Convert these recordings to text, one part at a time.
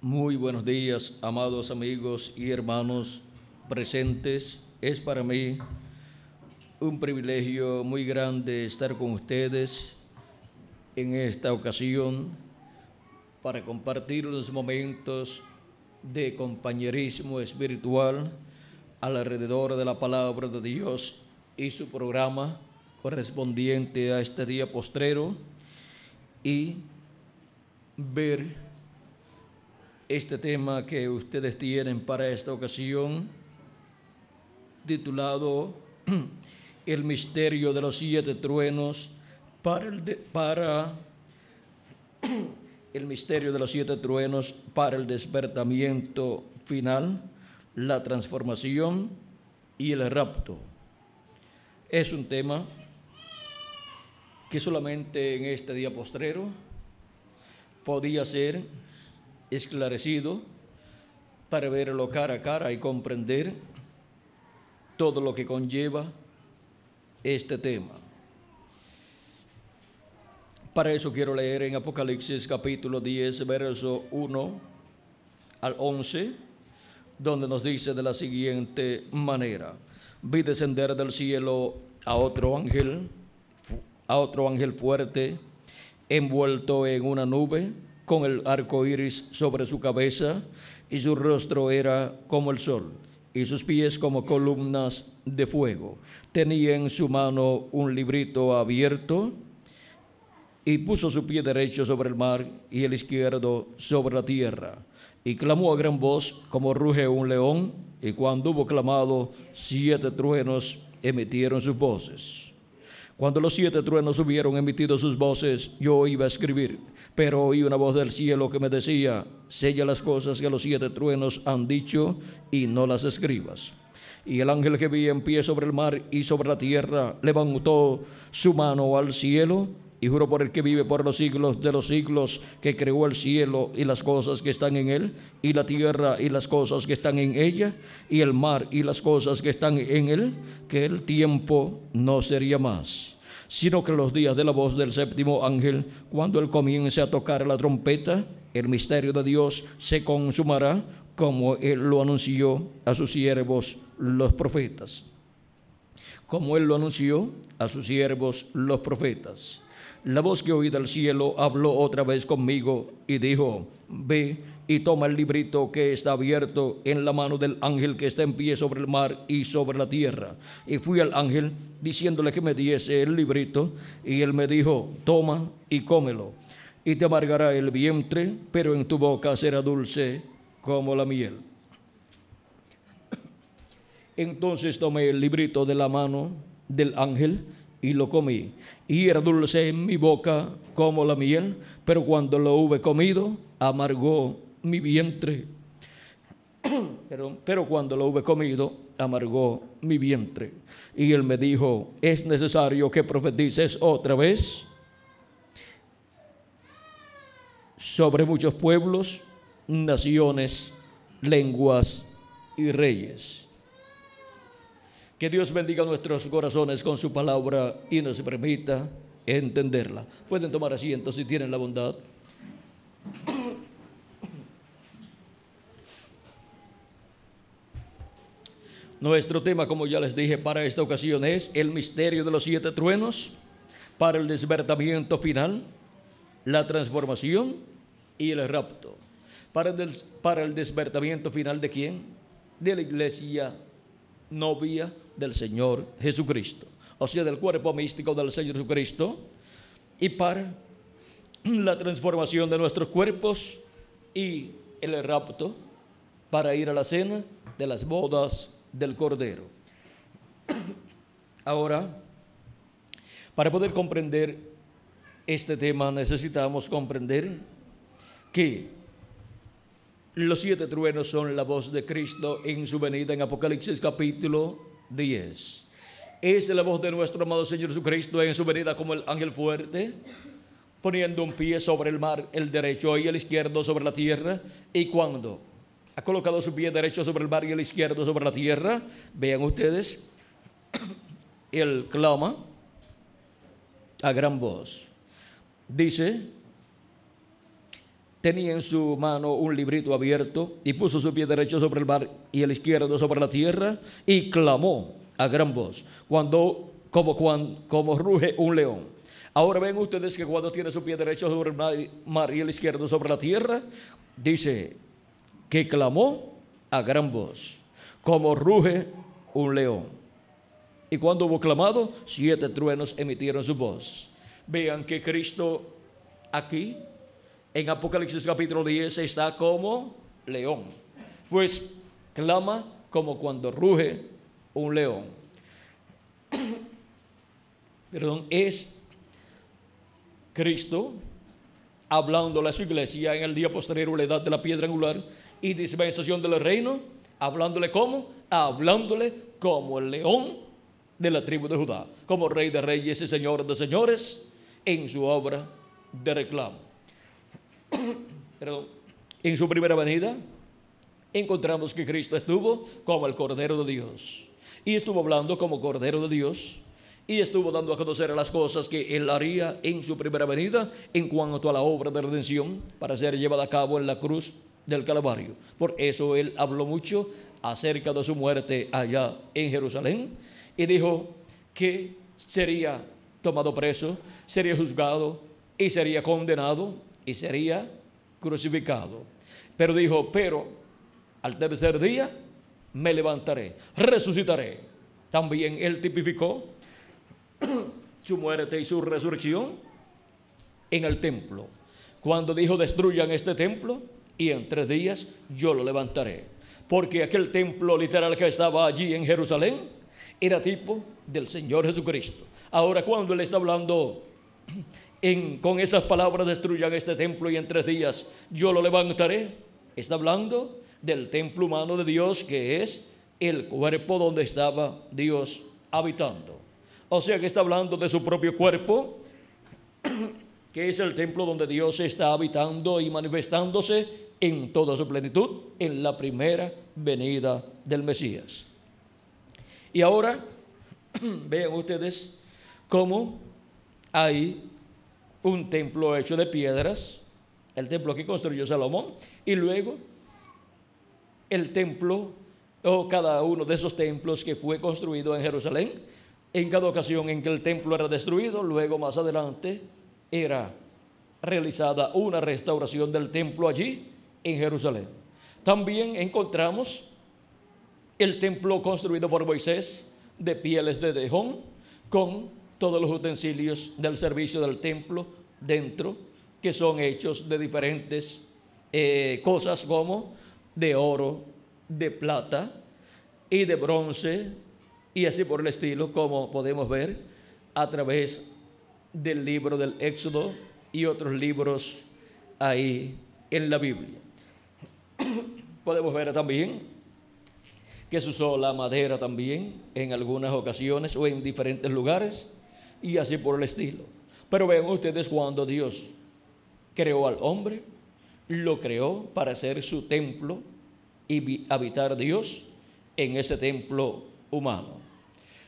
Muy buenos días, amados amigos y hermanos presentes. Es para mí un privilegio muy grande estar con ustedes en esta ocasión para compartir unos momentos de compañerismo espiritual alrededor de la palabra de Dios y su programa correspondiente a este día postrero y ver este tema que ustedes tienen para esta ocasión, titulado El misterio de los 7 truenos el misterio de los 7 truenos para el despertamiento final, la transformación y el rapto. Es un tema que solamente en este día postrero podía ser esclarecido para verlo cara a cara y comprender todo lo que conlleva este tema. Para eso quiero leer en Apocalipsis capítulo 10, verso 1 al 11, donde nos dice de la siguiente manera: vi descender del cielo a otro ángel fuerte, envuelto en una nube, con el arco iris sobre su cabeza, y su rostro era como el sol, y sus pies como columnas de fuego. Tenía en su mano un librito abierto, y puso su pie derecho sobre el mar y el izquierdo sobre la tierra. Y clamó a gran voz, como ruge un león, y cuando hubo clamado, 7 truenos emitieron sus voces. Cuando los 7 truenos hubieron emitido sus voces, yo iba a escribir, pero oí una voz del cielo que me decía: sella las cosas que los 7 truenos han dicho y no las escribas. Y el ángel que vi en pie sobre el mar y sobre la tierra levantó su mano al cielo y juró por el que vive por los siglos de los siglos, que creó el cielo y las cosas que están en él, y la tierra y las cosas que están en ella, y el mar y las cosas que están en él, que el tiempo no sería más, sino que los días de la voz del 7º ángel, cuando él comience a tocar la trompeta, el misterio de Dios se consumará, como él lo anunció a sus siervos los profetas. Como él lo anunció a sus siervos los profetas. La voz que oí del cielo habló otra vez conmigo y dijo: ve y toma el librito que está abierto en la mano del ángel que está en pie sobre el mar y sobre la tierra. Y fui al ángel diciéndole que me diese el librito, y él me dijo: toma y cómelo, y te amargará el vientre, pero en tu boca será dulce como la miel. Entonces tomé el librito de la mano del ángel y lo comí, y era dulce en mi boca como la miel, pero cuando lo hube comido, amargó mi vientre. Pero cuando lo hube comido, amargó mi vientre. Y él me dijo: es necesario que profetices otra vez sobre muchos pueblos, naciones, lenguas y reyes. Que Dios bendiga nuestros corazones con su palabra y nos permita entenderla. Pueden tomar asiento si tienen la bondad. Nuestro tema, como ya les dije, para esta ocasión es el misterio de los 7 truenos para el despertamiento final, la transformación y el rapto. Para el despertamiento final, ¿de quién? De la iglesia novia del Señor Jesucristo, o sea, del cuerpo místico del Señor Jesucristo, y para la transformación de nuestros cuerpos y el rapto para ir a la cena de las bodas del Cordero. Ahora, para poder comprender este tema necesitamos comprender que los 7 truenos son la voz de Cristo en su venida en Apocalipsis capítulo 10. Es la voz de nuestro amado Señor Jesucristo en su venida como el ángel fuerte, poniendo un pie sobre el mar, el derecho, y el izquierdo sobre la tierra. Y cuando ha colocado su pie derecho sobre el mar y el izquierdo sobre la tierra, vean ustedes, él clama a gran voz. Dice: tenía en su mano un librito abierto y puso su pie derecho sobre el mar y el izquierdo sobre la tierra y clamó a gran voz, como ruge un león. Ahora ven ustedes que cuando tiene su pie derecho sobre el mar y el izquierdo sobre la tierra, dice que clamó a gran voz, como ruge un león. Y cuando hubo clamado, 7 truenos emitieron su voz. Vean que Cristo aquí en Apocalipsis capítulo 10 está como león, pues clama como cuando ruge un león. Perdón, es Cristo hablándole a su iglesia en el día posterior a la edad de la piedra angular y dispensación del reino, hablándole como el león de la tribu de Judá, como rey de reyes y señor de señores en su obra de reclamo. Perdón. En su primera venida encontramos que Cristo estuvo como el Cordero de Dios y estuvo hablando como Cordero de Dios y estuvo dando a conocer las cosas que Él haría en su primera venida en cuanto a la obra de redención para ser llevada a cabo en la cruz del Calvario. Por eso Él habló mucho acerca de su muerte allá en Jerusalén y dijo que sería tomado preso, sería juzgado y sería condenado y sería crucificado. Pero dijo, pero al tercer día me levantaré, resucitaré. También Él tipificó su muerte y su resurrección en el templo, cuando dijo, destruyan este templo y en 3 días yo lo levantaré. Porque aquel templo literal que estaba allí en Jerusalén era tipo del Señor Jesucristo. Ahora, cuando Él está hablando con esas palabras, destruyan este templo y en 3 días yo lo levantaré, está hablando del templo humano de Dios, que es el cuerpo donde estaba Dios habitando. O sea que está hablando de su propio cuerpo, que es el templo donde Dios está habitando y manifestándose en toda su plenitud en la primera venida del Mesías. Y ahora vean ustedes cómo hay un templo hecho de piedras, el templo que construyó Salomón, y luego el templo o cada uno de esos templos que fue construido en Jerusalén. En cada ocasión en que el templo era destruido, luego más adelante era realizada una restauración del templo allí en Jerusalén. También encontramos el templo construido por Moisés de pieles de tejón, con todos los utensilios del servicio del templo dentro, que son hechos de diferentes cosas, como de oro, de plata y de bronce, y así por el estilo, como podemos ver a través del libro del Éxodo y otros libros ahí en la Biblia. Podemos ver también que se usó la madera también en algunas ocasiones o en diferentes lugares, y así por el estilo. Pero vean ustedes, cuando Dios creó al hombre, lo creó para ser su templo y habitar Dios en ese templo humano.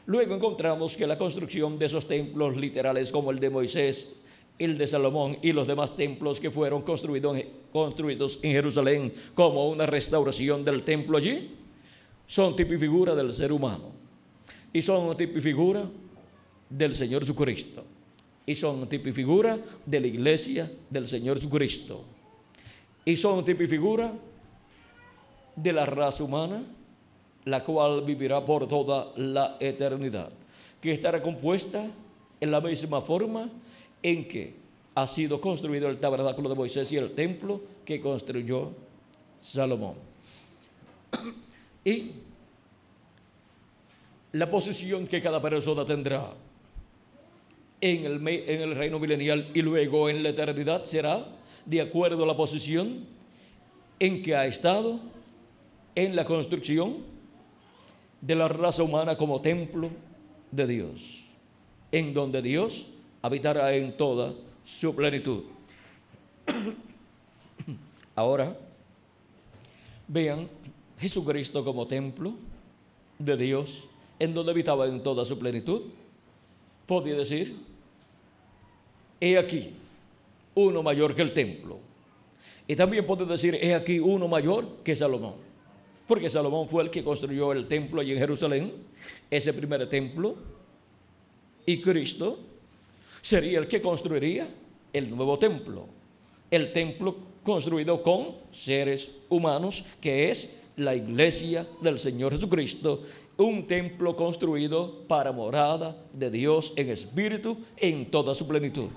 Luego encontramos que la construcción de esos templos literales, como el de Moisés, el de Salomón y los demás templos que fueron construidos en Jerusalén como una restauración del templo allí, son tipo y figura del ser humano, y son tipo y figura del Señor Jesucristo, y son tipo y figura de la iglesia del Señor Jesucristo, y son tipo y figura de la raza humana, la cual vivirá por toda la eternidad, que estará compuesta en la misma forma en que ha sido construido el tabernáculo de Moisés y el templo que construyó Salomón. Y la posición que cada persona tendrá en el reino milenial y luego en la eternidad será de acuerdo a la posición en que ha estado en la construcción de la raza humana como templo de Dios, en donde Dios habitará en toda su plenitud. Ahora, vean Jesucristo como templo de Dios, en donde habitaba en toda su plenitud. Podía decir, he aquí uno mayor que el templo, Y también puede decir, es aquí uno mayor que Salomón. Porque Salomón fue el que construyó el templo allí en Jerusalén, ese primer templo. Y Cristo sería el que construiría el nuevo templo. El templo construido con seres humanos, que es la iglesia del Señor Jesucristo. Un templo construido para morada de Dios en espíritu en toda su plenitud.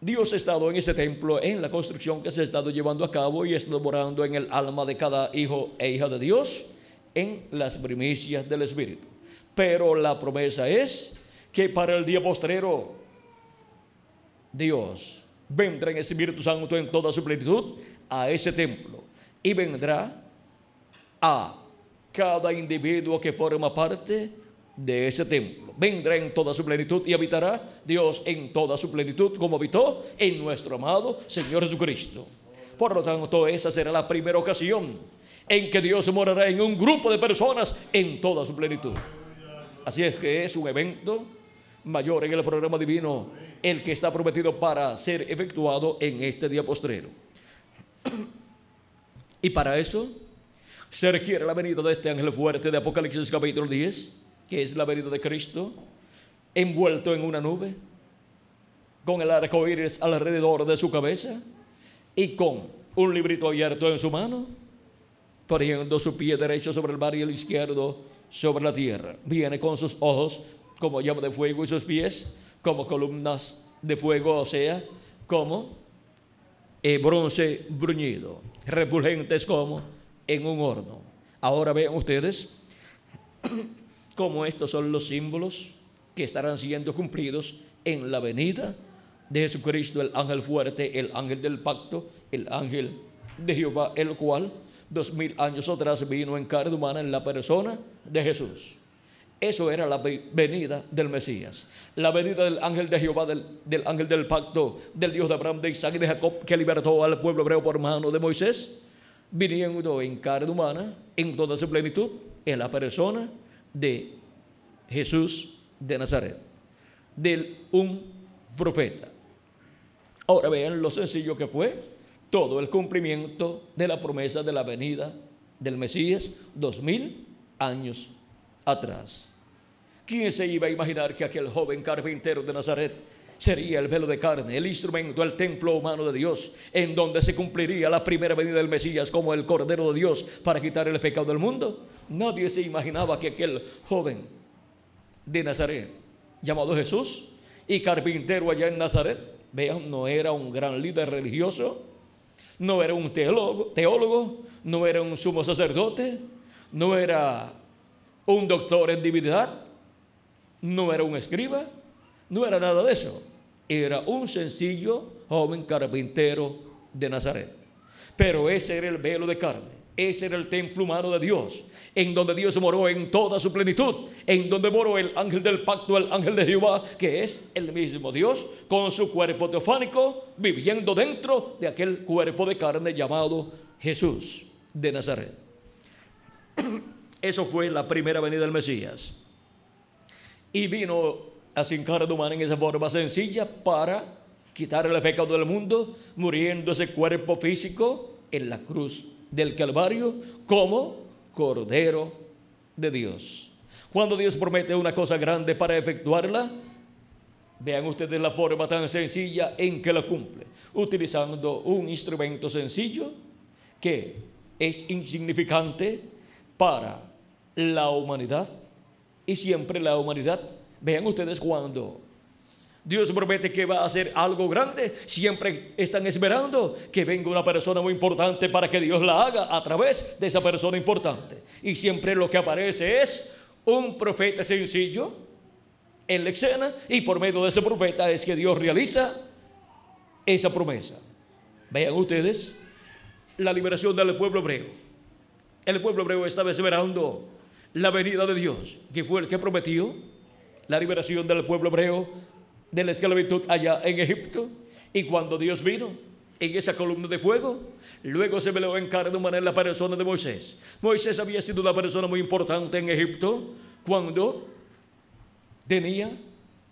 Dios ha estado en ese templo, en la construcción que se ha estado llevando a cabo, y está morando en el alma de cada hijo e hija de Dios, en las primicias del Espíritu. Pero la promesa es que para el día postrero, Dios vendrá en el Espíritu Santo en toda su plenitud a ese templo, y vendrá a cada individuo que forma parte de ese templo. Vendrá en toda su plenitud y habitará Dios en toda su plenitud, como habitó en nuestro amado Señor Jesucristo. Por lo tanto, esa será la primera ocasión en que Dios morará en un grupo de personas en toda su plenitud. Así es que es un evento mayor en el programa divino, el que está prometido para ser efectuado en este día postrero. Y para eso se requiere la venida de este ángel fuerte de Apocalipsis capítulo 10, que es la venida de Cristo, envuelto en una nube, con el arco iris alrededor de su cabeza y con un librito abierto en su mano, poniendo su pie derecho sobre el mar y el izquierdo sobre la tierra. Viene con sus ojos como llama de fuego y sus pies como columnas de fuego, o sea, como bronce bruñido, refulgentes como en un horno. Ahora vean ustedes cómo estos son los símbolos que estarán siendo cumplidos en la venida de Jesucristo, el ángel fuerte, el ángel del pacto, el ángel de Jehová, el cual 2000 años atrás vino en carne humana en la persona de Jesús. Eso era la venida del Mesías, la venida del ángel de Jehová, del ángel del pacto, del Dios de Abraham, de Isaac y de Jacob, que libertó al pueblo hebreo por mano de Moisés, viniendo en carne humana en toda su plenitud en la persona de Jesús de Nazaret, de un profeta. Ahora vean lo sencillo que fue todo el cumplimiento de la promesa de la venida del Mesías 2000 años atrás. ¿Quién se iba a imaginar que aquel joven carpintero de Nazaret sería el velo de carne, el instrumento, el templo humano de Dios, en donde se cumpliría la primera venida del Mesías como el Cordero de Dios para quitar el pecado del mundo? Nadie se imaginaba que aquel joven de Nazaret, llamado Jesús, y carpintero allá en Nazaret, vean, no era un gran líder religioso, no era un teólogo, no era un sumo sacerdote, no era un doctor en divinidad, no era un escriba, no era nada de eso. Era un sencillo joven carpintero de Nazaret. Pero ese era el velo de carne, ese era el templo humano de Dios, en donde Dios moró en toda su plenitud, en donde moró el ángel del pacto, el ángel de Jehová, que es el mismo Dios, con su cuerpo teofánico, viviendo dentro de aquel cuerpo de carne llamado Jesús de Nazaret. Eso fue la primera venida del Mesías. Y vino así en carne humana en esa forma sencilla para quitar el pecado del mundo, muriendo ese cuerpo físico en la cruz del Calvario como Cordero de Dios. Cuando Dios promete una cosa grande para efectuarla, vean ustedes la forma tan sencilla en que la cumple, utilizando un instrumento sencillo que es insignificante para la humanidad, y siempre la humanidad. Vean ustedes, cuando Dios promete que va a hacer algo grande, siempre están esperando que venga una persona muy importante para que Dios la haga a través de esa persona importante. Y siempre lo que aparece es un profeta sencillo en la escena, y por medio de ese profeta es que Dios realiza esa promesa. Vean ustedes la liberación del pueblo hebreo. El pueblo hebreo estaba esperando la venida de Dios, que fue el que prometió la liberación del pueblo hebreo de la esclavitud allá en Egipto. Y cuando Dios vino en esa columna de fuego, luego se veló en carne humana en la persona de Moisés. Moisés había sido una persona muy importante en Egipto cuando tenía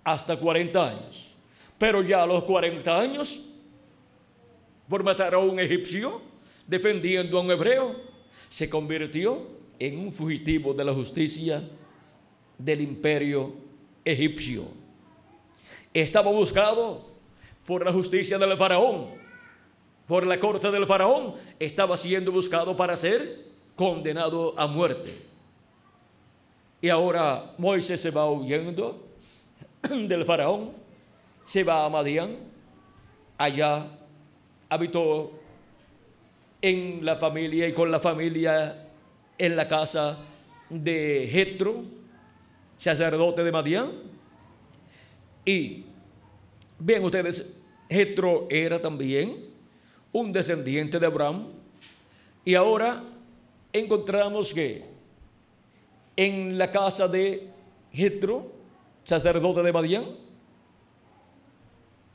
hasta 40 años. Pero ya a los 40 años por matar a un egipcio, defendiendo a un hebreo, se convirtió en un fugitivo de la justicia del imperio egipcio. Estaba buscado por la justicia del faraón, por la corte del faraón. Estaba siendo buscado para ser condenado a muerte. Y ahora Moisés se va huyendo del faraón, se va a Madián. Allá habitó en la familia y con la familia en la casa de Jetro, sacerdote de Madián. Y ven ustedes, Jetro era también un descendiente de Abraham. Y ahora encontramos que en la casa de Jetro, sacerdote de Madián,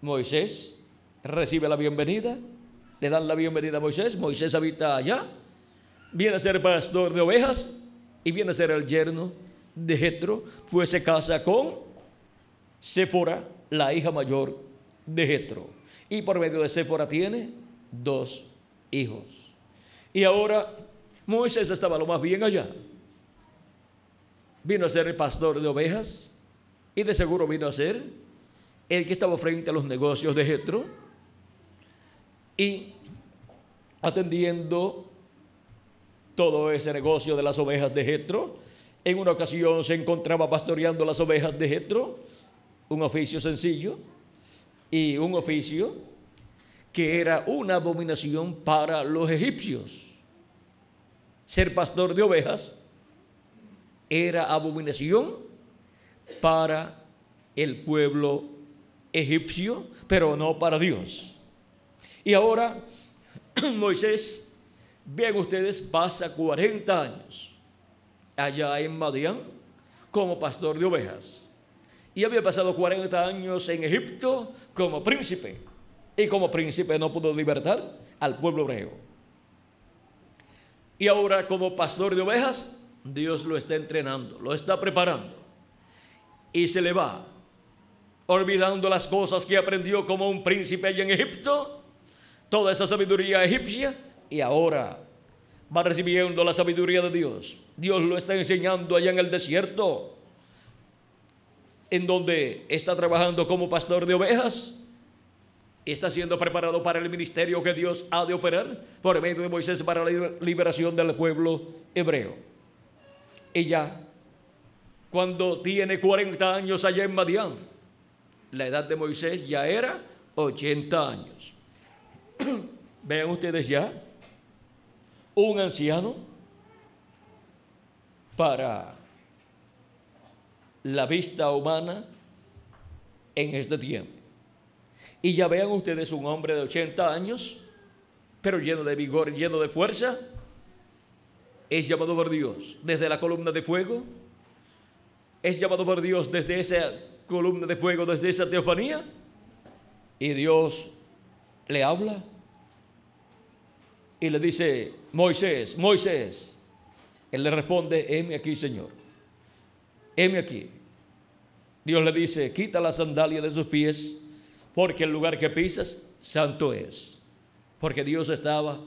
Moisés recibe la bienvenida, le dan la bienvenida a Moisés. Moisés habita allá, viene a ser pastor de ovejas y viene a ser el yerno de Jetro, pues se casa con Séfora, la hija mayor de Jetro, y por medio de Séfora tiene 2 hijos. Y ahora Moisés estaba lo más bien allá, vino a ser el pastor de ovejas y de seguro vino a ser el que estaba frente a los negocios de Jetro y atendiendo todo ese negocio de las ovejas de Jetro. En una ocasión se encontraba pastoreando las ovejas de Jetro, un oficio sencillo y un oficio que era una abominación para los egipcios. Ser pastor de ovejas era abominación para el pueblo egipcio, pero no para Dios. Y ahora Moisés, vean ustedes, pasa 40 años allá en Madián como pastor de ovejas. Y había pasado 40 años en Egipto como príncipe. Y como príncipe no pudo libertar al pueblo hebreo. Y ahora como pastor de ovejas, Dios lo está entrenando, lo está preparando. Y se le va olvidando las cosas que aprendió como un príncipe allá en Egipto, toda esa sabiduría egipcia, y ahora va recibiendo la sabiduría de Dios. Dios lo está enseñando allá en el desierto, en donde está trabajando como pastor de ovejas, y está siendo preparado para el ministerio que Dios ha de operar por medio de Moisés para la liberación del pueblo hebreo. Y ya, cuando tiene 40 años allá en Madián, la edad de Moisés ya era 80 años. Vean ustedes ya, un anciano para la vista humana en este tiempo. Y ya vean ustedes un hombre de 80 años, pero lleno de vigor, lleno de fuerza, es llamado por Dios desde la columna de fuego, es llamado por Dios desde esa columna de fuego, desde esa teofanía, y Dios le habla y le dice: Moisés, Moisés. Él le responde: heme aquí, Señor, heme aquí. Dios le dice: quita la sandalia de sus pies, porque el lugar que pisas santo es. Porque Dios estaba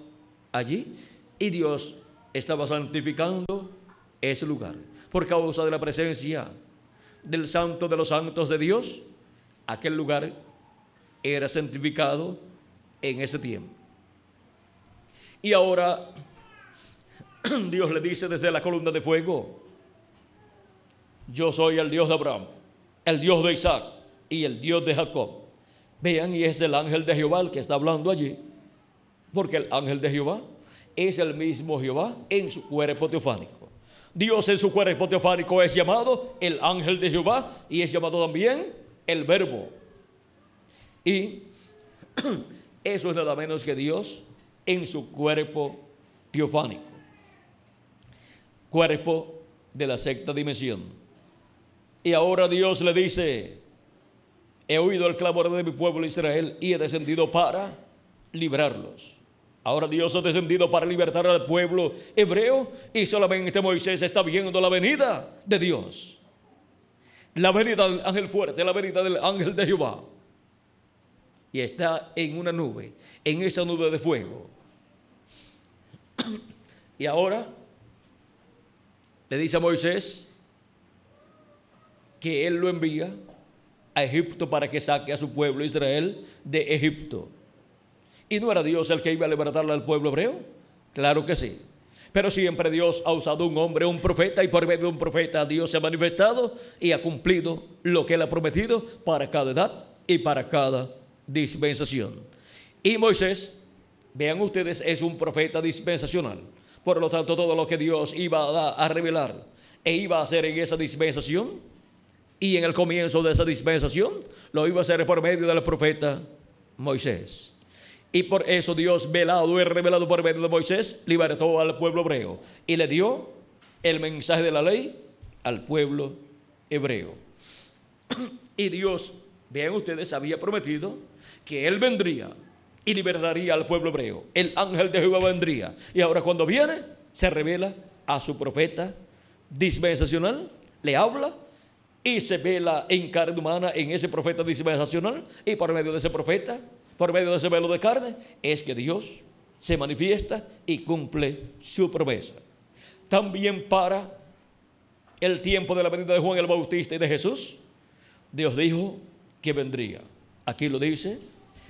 allí y Dios estaba santificando ese lugar. Por causa de la presencia del Santo de los Santos de Dios, aquel lugar era santificado en ese tiempo. Y ahora Dios le dice desde la columna de fuego: yo soy el Dios de Abraham, el Dios de Isaac y el Dios de Jacob. Vean, y es el ángel de Jehová el que está hablando allí, porque el ángel de Jehová es el mismo Jehová en su cuerpo teofánico. Dios en su cuerpo teofánico es llamado el ángel de Jehová y es llamado también el Verbo. Y eso es nada menos que Dios en su cuerpo teofánico, cuerpo de la sexta dimensión. Y ahora Dios le dice: he oído el clamor de mi pueblo Israel y he descendido para librarlos. Ahora Dios ha descendido para libertar al pueblo hebreo, y solamente Moisés está viendo la venida de Dios, la venida del ángel fuerte, la venida del ángel de Jehová. y está en una nube, en esa nube de fuego. Y ahora le dice a Moisés que él lo envía a Egipto para que saque a su pueblo Israel de Egipto. ¿Y no era Dios el que iba a libertarle al pueblo hebreo? Claro que sí. Pero siempre Dios ha usado un hombre, un profeta, y por medio de un profeta Dios se ha manifestado y ha cumplido lo que él ha prometido para cada edad y para cada dispensación. Y Moisés, vean ustedes, es un profeta dispensacional. Por lo tanto, todo lo que Dios iba a revelar e iba a hacer en esa dispensación y en el comienzo de esa dispensación, lo iba a hacer por medio del profeta Moisés. Y por eso Dios, velado y revelado por medio de Moisés, libertó al pueblo hebreo y le dio el mensaje de la ley al pueblo hebreo. Y Dios, vean ustedes, había prometido que Él vendría y libertaría al pueblo hebreo. El ángel de Jehová vendría. Y ahora cuando viene, se revela a su profeta dispensacional, le habla y se vela en carne humana en ese profeta dispensacional. Y por medio de ese profeta, por medio de ese velo de carne, es que Dios se manifiesta y cumple su promesa. También para el tiempo de la venida de Juan el Bautista y de Jesús, Dios dijo que vendría. Aquí lo dice: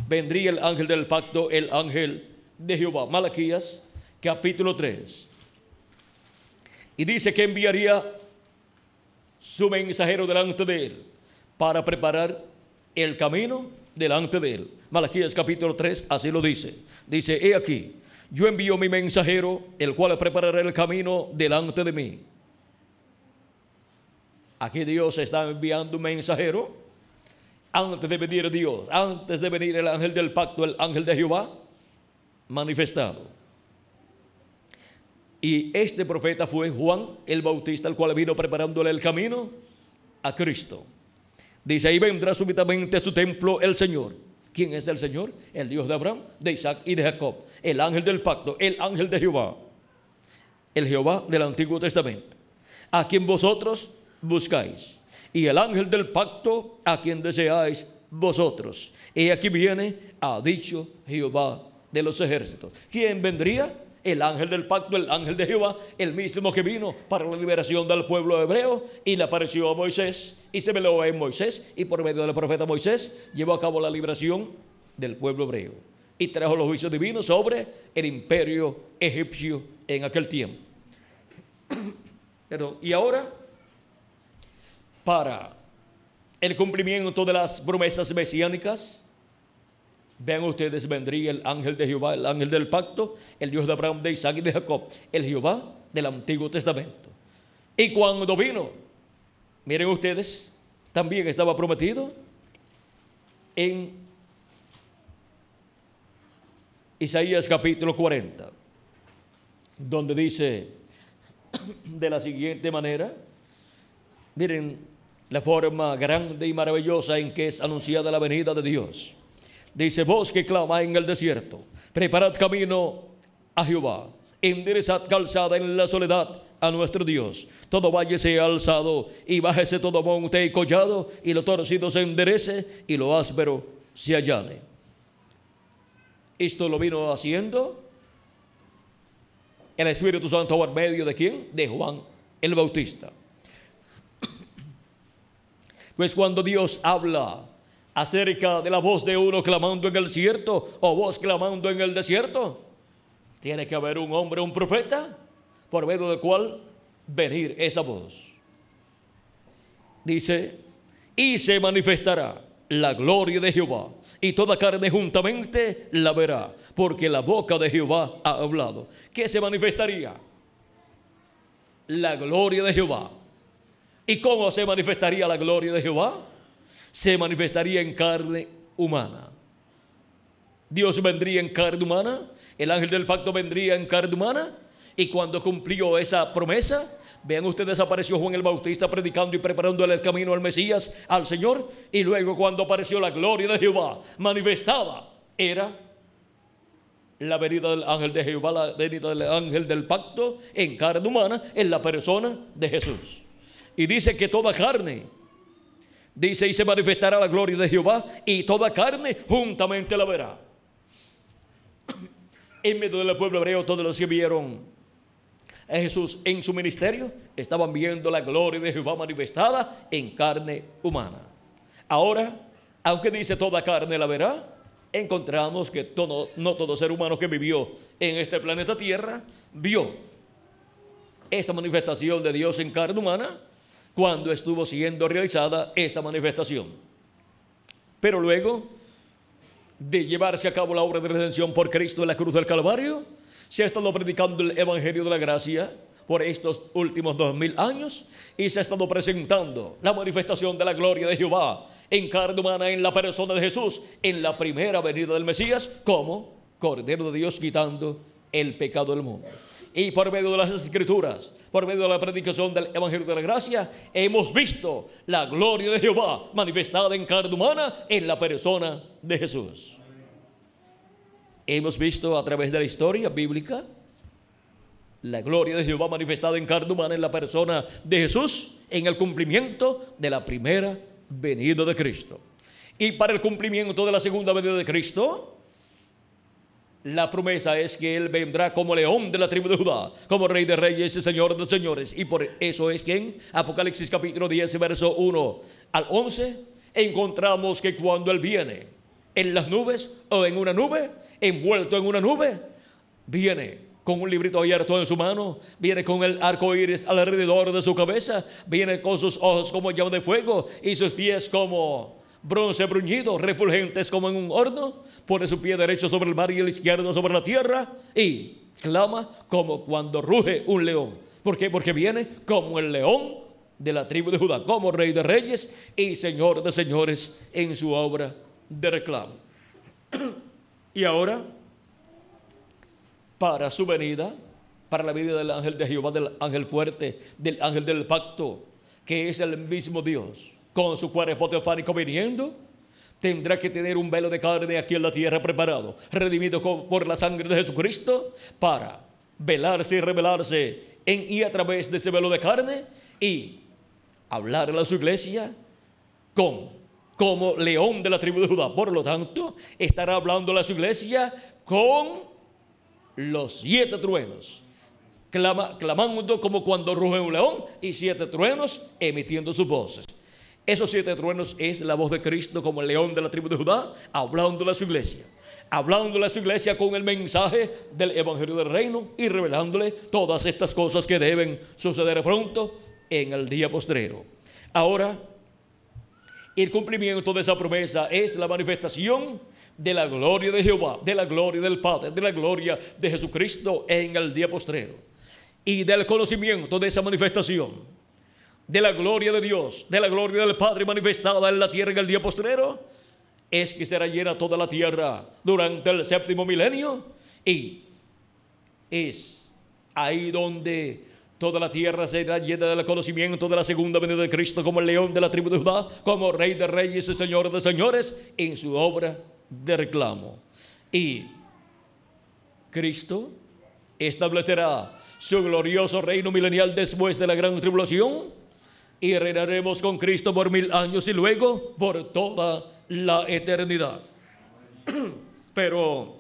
vendría el ángel del pacto, el ángel de Jehová. Malaquías capítulo 3. Y dice que enviaría su mensajero delante de él para preparar el camino delante de él. Malaquías capítulo 3 así lo dice. Dice: he aquí, yo envío mi mensajero, el cual preparará el camino delante de mí. Aquí Dios está enviando un mensajero. Antes de venir Dios, antes de venir el ángel del pacto, el ángel de Jehová manifestado. Y este profeta fue Juan el Bautista, el cual vino preparándole el camino a Cristo. Dice: ahí vendrá súbitamente a su templo el Señor. ¿Quién es el Señor? El Dios de Abraham, de Isaac y de Jacob. El ángel del pacto, el ángel de Jehová. El Jehová del Antiguo Testamento, a quien vosotros buscáis. Y el ángel del pacto, a quien deseáis vosotros. Y aquí viene, ha dicho Jehová de los ejércitos. ¿Quién vendría? El ángel del pacto, el ángel de Jehová, el mismo que vino para la liberación del pueblo hebreo y le apareció a Moisés y se veló en Moisés, y por medio del profeta Moisés llevó a cabo la liberación del pueblo hebreo y trajo los juicios divinos sobre el imperio egipcio en aquel tiempo. Y ahora, para el cumplimiento de las promesas mesiánicas, vean ustedes, vendría el ángel de Jehová, el ángel del pacto, el Dios de Abraham, de Isaac y de Jacob, el Jehová del Antiguo Testamento. Y cuando vino, miren ustedes, también estaba prometido en Isaías capítulo 40, donde dice de la siguiente manera, miren la forma grande y maravillosa en que es anunciada la venida de Dios. Dice: voz que clama en el desierto, preparad camino a Jehová, enderezad calzada en la soledad a nuestro Dios. Todo valle sea alzado y bájese todo monte y collado, y lo torcido se enderece y lo áspero se allane. Esto lo vino haciendo el Espíritu Santo por medio de ¿quién? De Juan el Bautista. Pues cuando Dios habla acerca de la voz de uno clamando en el desierto o voz clamando en el desierto, tiene que haber un hombre, un profeta, por medio del cual venir esa voz. Dice: y se manifestará la gloria de Jehová, y toda carne juntamente la verá, porque la boca de Jehová ha hablado. ¿Qué se manifestaría? La gloria de Jehová. ¿Y cómo se manifestaría la gloria de Jehová? Se manifestaría en carne humana. Dios vendría en carne humana, el ángel del pacto vendría en carne humana, y cuando cumplió esa promesa, vean ustedes, apareció Juan el Bautista predicando y preparándole el camino al Mesías, al Señor, y luego cuando apareció la gloria de Jehová manifestada, era la venida del ángel de Jehová, la venida del ángel del pacto en carne humana, en la persona de Jesús. Y dice que toda carne Dice, y se manifestará la gloria de Jehová, y toda carne juntamente la verá. En medio del pueblo hebreo, todos los que vieron a Jesús en su ministerio estaban viendo la gloria de Jehová manifestada en carne humana. Ahora, aunque dice toda carne la verá, encontramos que no todo ser humano que vivió en este planeta Tierra vio esa manifestación de Dios en carne humana cuando estuvo siendo realizada esa manifestación. Pero luego de llevarse a cabo la obra de redención por Cristo en la cruz del Calvario, se ha estado predicando el Evangelio de la Gracia por estos últimos 2000 años, y se ha estado presentando la manifestación de la gloria de Jehová en carne humana en la persona de Jesús en la primera venida del Mesías como Cordero de Dios quitando el pecado del mundo. Y por medio de las Escrituras, por medio de la predicación del Evangelio de la Gracia, hemos visto la gloria de Jehová manifestada en carne humana en la persona de Jesús. Hemos visto a través de la historia bíblica la gloria de Jehová manifestada en carne humana en la persona de Jesús en el cumplimiento de la primera venida de Cristo. Y para el cumplimiento de la segunda venida de Cristo, la promesa es que Él vendrá como león de la tribu de Judá, como Rey de Reyes y Señor de Señores. Y por eso es que en Apocalipsis capítulo 10, verso 1 al 11, encontramos que cuando Él viene en las nubes o en una nube, envuelto en una nube, viene con un librito abierto en su mano, viene con el arco iris alrededor de su cabeza, viene con sus ojos como llama de fuego y sus pies como bronce bruñido, refulgentes como en un horno. Pone su pie derecho sobre el mar y el izquierdo sobre la tierra, y clama como cuando ruge un león. ¿Por qué? Porque viene como el león de la tribu de Judá, como Rey de Reyes y Señor de Señores en su obra de reclamo. Y ahora, para su venida, para la venida del ángel de Jehová, del ángel fuerte, del ángel del pacto, que es el mismo Dios, con su cuerpo teofánico viniendo, tendrá que tener un velo de carne aquí en la tierra preparado, redimido por la sangre de Jesucristo, para velarse y revelarse en y a través de ese velo de carne y hablarle a su iglesia como león de la tribu de Judá. Por lo tanto, estará hablando a su iglesia con los 7 truenos, clamando como cuando ruge un león, y 7 truenos emitiendo sus voces. Esos 7 truenos es la voz de Cristo como el león de la tribu de Judá, hablándole a su iglesia con el mensaje del Evangelio del Reino y revelándole todas estas cosas que deben suceder pronto en el día postrero. Ahora, el cumplimiento de esa promesa es la manifestación de la gloria de Jehová, de la gloria del Padre, de la gloria de Jesucristo en el día postrero, y del conocimiento de esa manifestación de la gloria de Dios, de la gloria del Padre manifestada en la tierra en el día postrero, es que será llena toda la tierra durante el 7º milenio, y es ahí donde toda la tierra será llena del conocimiento de la segunda venida de Cristo como el león de la tribu de Judá, como Rey de Reyes y Señor de Señores en su obra de reclamo. Y Cristo establecerá su glorioso reino milenial después de la gran tribulación, y reinaremos con Cristo por 1000 años y luego por toda la eternidad. Pero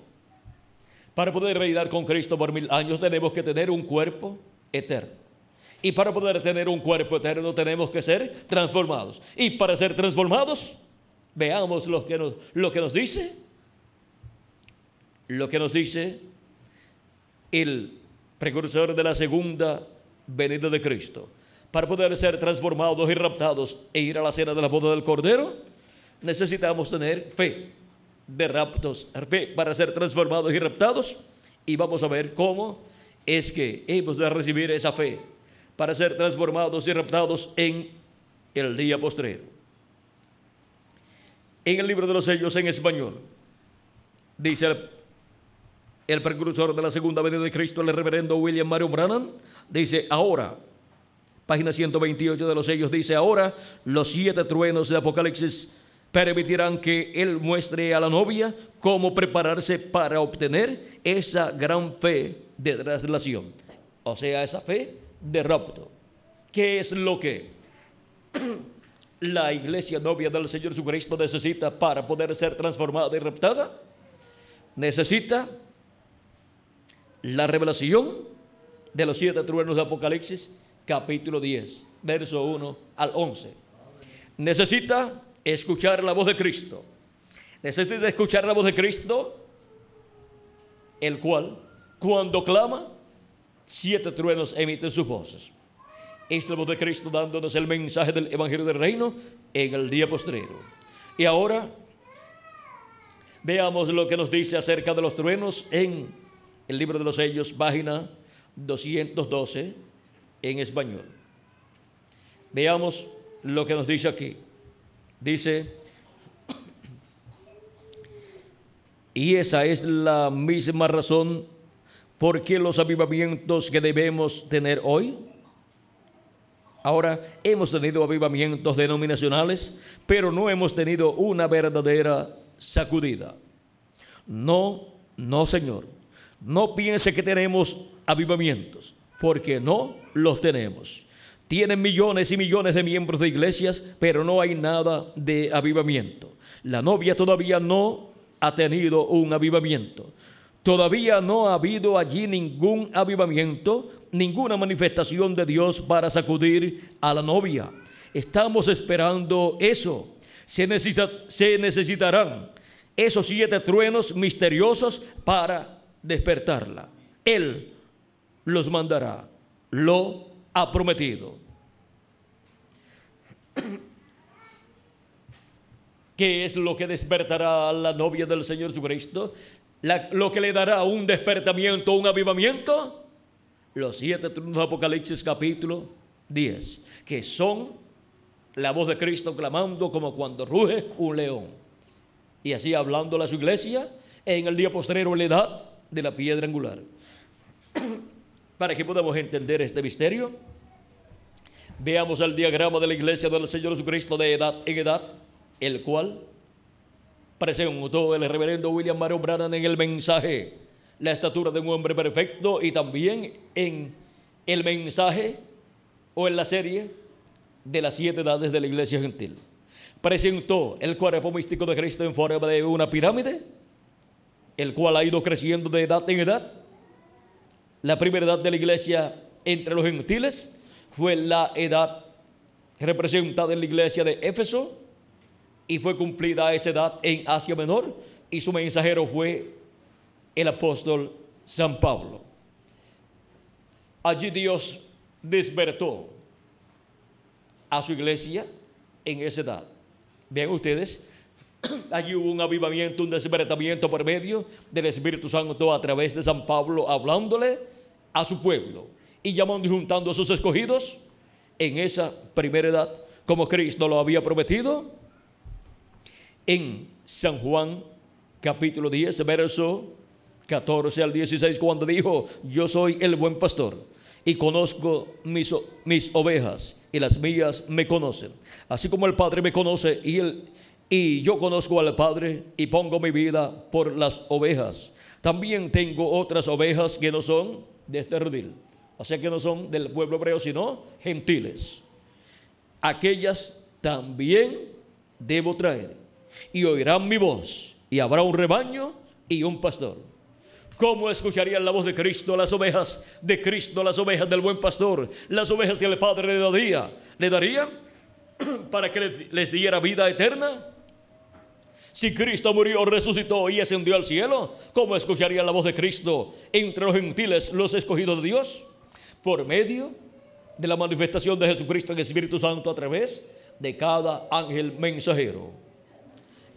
para poder reinar con Cristo por 1000 años tenemos que tener un cuerpo eterno. Y para poder tener un cuerpo eterno tenemos que ser transformados. Y para ser transformados, veamos lo que nos dice el precursor de la segunda venida de Cristo. Para poder ser transformados y raptados e ir a la cena de la boda del Cordero, necesitamos tener fe de raptos, fe para ser transformados y raptados. Y vamos a ver cómo es que hemos de recibir esa fe para ser transformados y raptados en el día postrero. En el libro de los sellos en español, dice el precursor de la segunda venida de Cristo, el reverendo William Marion Branham, dice: ahora, página 128 de los sellos, dice: ahora los 7 truenos de Apocalipsis permitirán que Él muestre a la novia cómo prepararse para obtener esa gran fe de traslación, o sea, esa fe de rapto. ¿Qué es lo que la iglesia novia del Señor Jesucristo necesita para poder ser transformada y raptada? Necesita la revelación de los 7 truenos de Apocalipsis, capítulo 10, verso 1 al 11. Necesita escuchar la voz de Cristo. Necesita escuchar la voz de Cristo, el cual, cuando clama, 7 truenos emiten sus voces. Es la voz de Cristo dándonos el mensaje del Evangelio del Reino en el día postrero. Y ahora veamos lo que nos dice acerca de los truenos en el libro de los sellos, página 212 en español. Veamos lo que nos dice aquí. Dice: y esa es la misma razón por qué los avivamientos que debemos tener hoy. Ahora, hemos tenido avivamientos denominacionales, pero no hemos tenido una verdadera sacudida. No, Señor. No piense que tenemos avivamientos, porque no los tenemos. Tienen millones y millones de miembros de iglesias, pero no hay nada de avivamiento. La novia todavía no ha tenido un avivamiento. Todavía no ha habido allí ningún avivamiento, ninguna manifestación de Dios para sacudir a la novia. Estamos esperando eso. Se necesitarán esos 7 truenos misteriosos para despertarla. Él los mandará, lo ha prometido. ¿Qué es lo que despertará a la novia del Señor Jesucristo? Lo que le dará un despertamiento, un avivamiento, los 7 truenos de Apocalipsis capítulo 10, que son la voz de Cristo clamando como cuando ruge un león, y así hablándole a su iglesia en el día postrero, en la edad de la piedra angular. Para que podamos entender este misterio, veamos el diagrama de la iglesia del Señor Jesucristo de edad en edad, el cual presentó el reverendo William Marion Branham en el mensaje La estatura de un hombre perfecto, y también en el mensaje o en la serie de las 7 edades de la iglesia gentil. Presentó el cuerpo místico de Cristo en forma de una pirámide, el cual ha ido creciendo de edad en edad. La primera edad de la iglesia entre los gentiles fue la edad representada en la iglesia de Éfeso, y fue cumplida esa edad en Asia Menor, y su mensajero fue el apóstol San Pablo. Allí Dios despertó a su iglesia en esa edad. Vean ustedes, allí hubo un avivamiento, un despertamiento por medio del Espíritu Santo a través de San Pablo, hablándole a su pueblo y llamando y juntando a sus escogidos en esa primera edad, como Cristo lo había prometido en San Juan capítulo 10, verso 14 al 16, cuando dijo: yo soy el buen pastor y conozco mis ovejas, y las mías me conocen, así como el Padre me conoce, y yo conozco al Padre, y pongo mi vida por las ovejas. También tengo otras ovejas que no son de este redil, o sea que no son del pueblo hebreo, sino gentiles. Aquellas también debo traer, y oirán mi voz, y habrá un rebaño y un pastor. ¿Cómo escucharían la voz de Cristo las ovejas de Cristo, las ovejas del buen pastor, las ovejas que el Padre le daría para que les diera vida eterna? Si Cristo murió, resucitó y ascendió al cielo, ¿cómo escucharían la voz de Cristo entre los gentiles, los escogidos de Dios? Por medio de la manifestación de Jesucristo en el Espíritu Santo a través de cada ángel mensajero,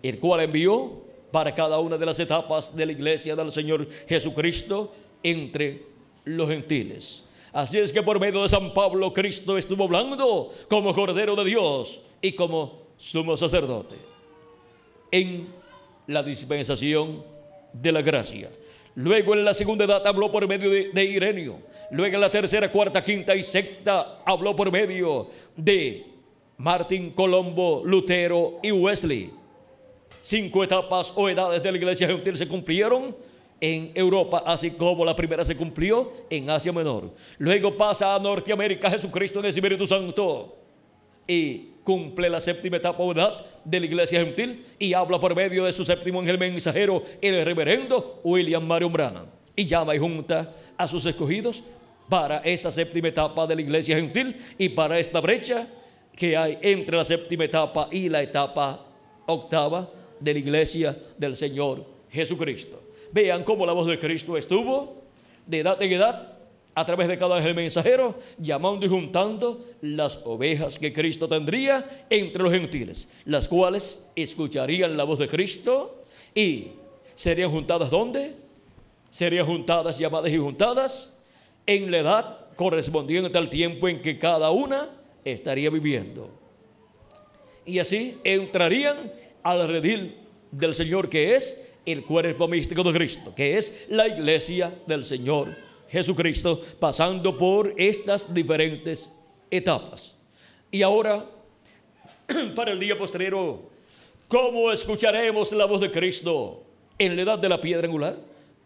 el cual envió para cada una de las etapas de la iglesia del Señor Jesucristo entre los gentiles. Así es que por medio de San Pablo, Cristo estuvo hablando como Cordero de Dios y como sumo sacerdote en la dispensación de la gracia. Luego en la segunda edad habló por medio de Ireneo. Luego en la tercera, cuarta, quinta y sexta habló por medio de Martín, Colombo, Lutero y Wesley. 5 etapas o edades de la iglesia gentil se cumplieron en Europa, así como la primera se cumplió en Asia Menor. Luego pasa a Norteamérica Jesucristo en el Espíritu Santo, y cumple la séptima etapa ¿verdad? De la iglesia gentil y habla por medio de su séptimo ángel mensajero, el reverendo William Marion Branham, y llama y junta a sus escogidos para esa séptima etapa de la iglesia gentil y para esta brecha que hay entre la séptima etapa y la etapa octava de la iglesia del Señor Jesucristo. Vean cómo la voz de Cristo estuvo de edad en edad a través de cada ángel mensajero, llamando y juntando las ovejas que Cristo tendría entre los gentiles, las cuales escucharían la voz de Cristo y serían juntadas ¿dónde? Serían juntadas, llamadas y juntadas en la edad correspondiente al tiempo en que cada una estaría viviendo. Y así entrarían al redil del Señor, que es el cuerpo místico de Cristo, que es la iglesia del Señor Jesucristo, pasando por estas diferentes etapas. Y ahora, para el día postrero, ¿cómo escucharemos la voz de Cristo en la edad de la piedra angular?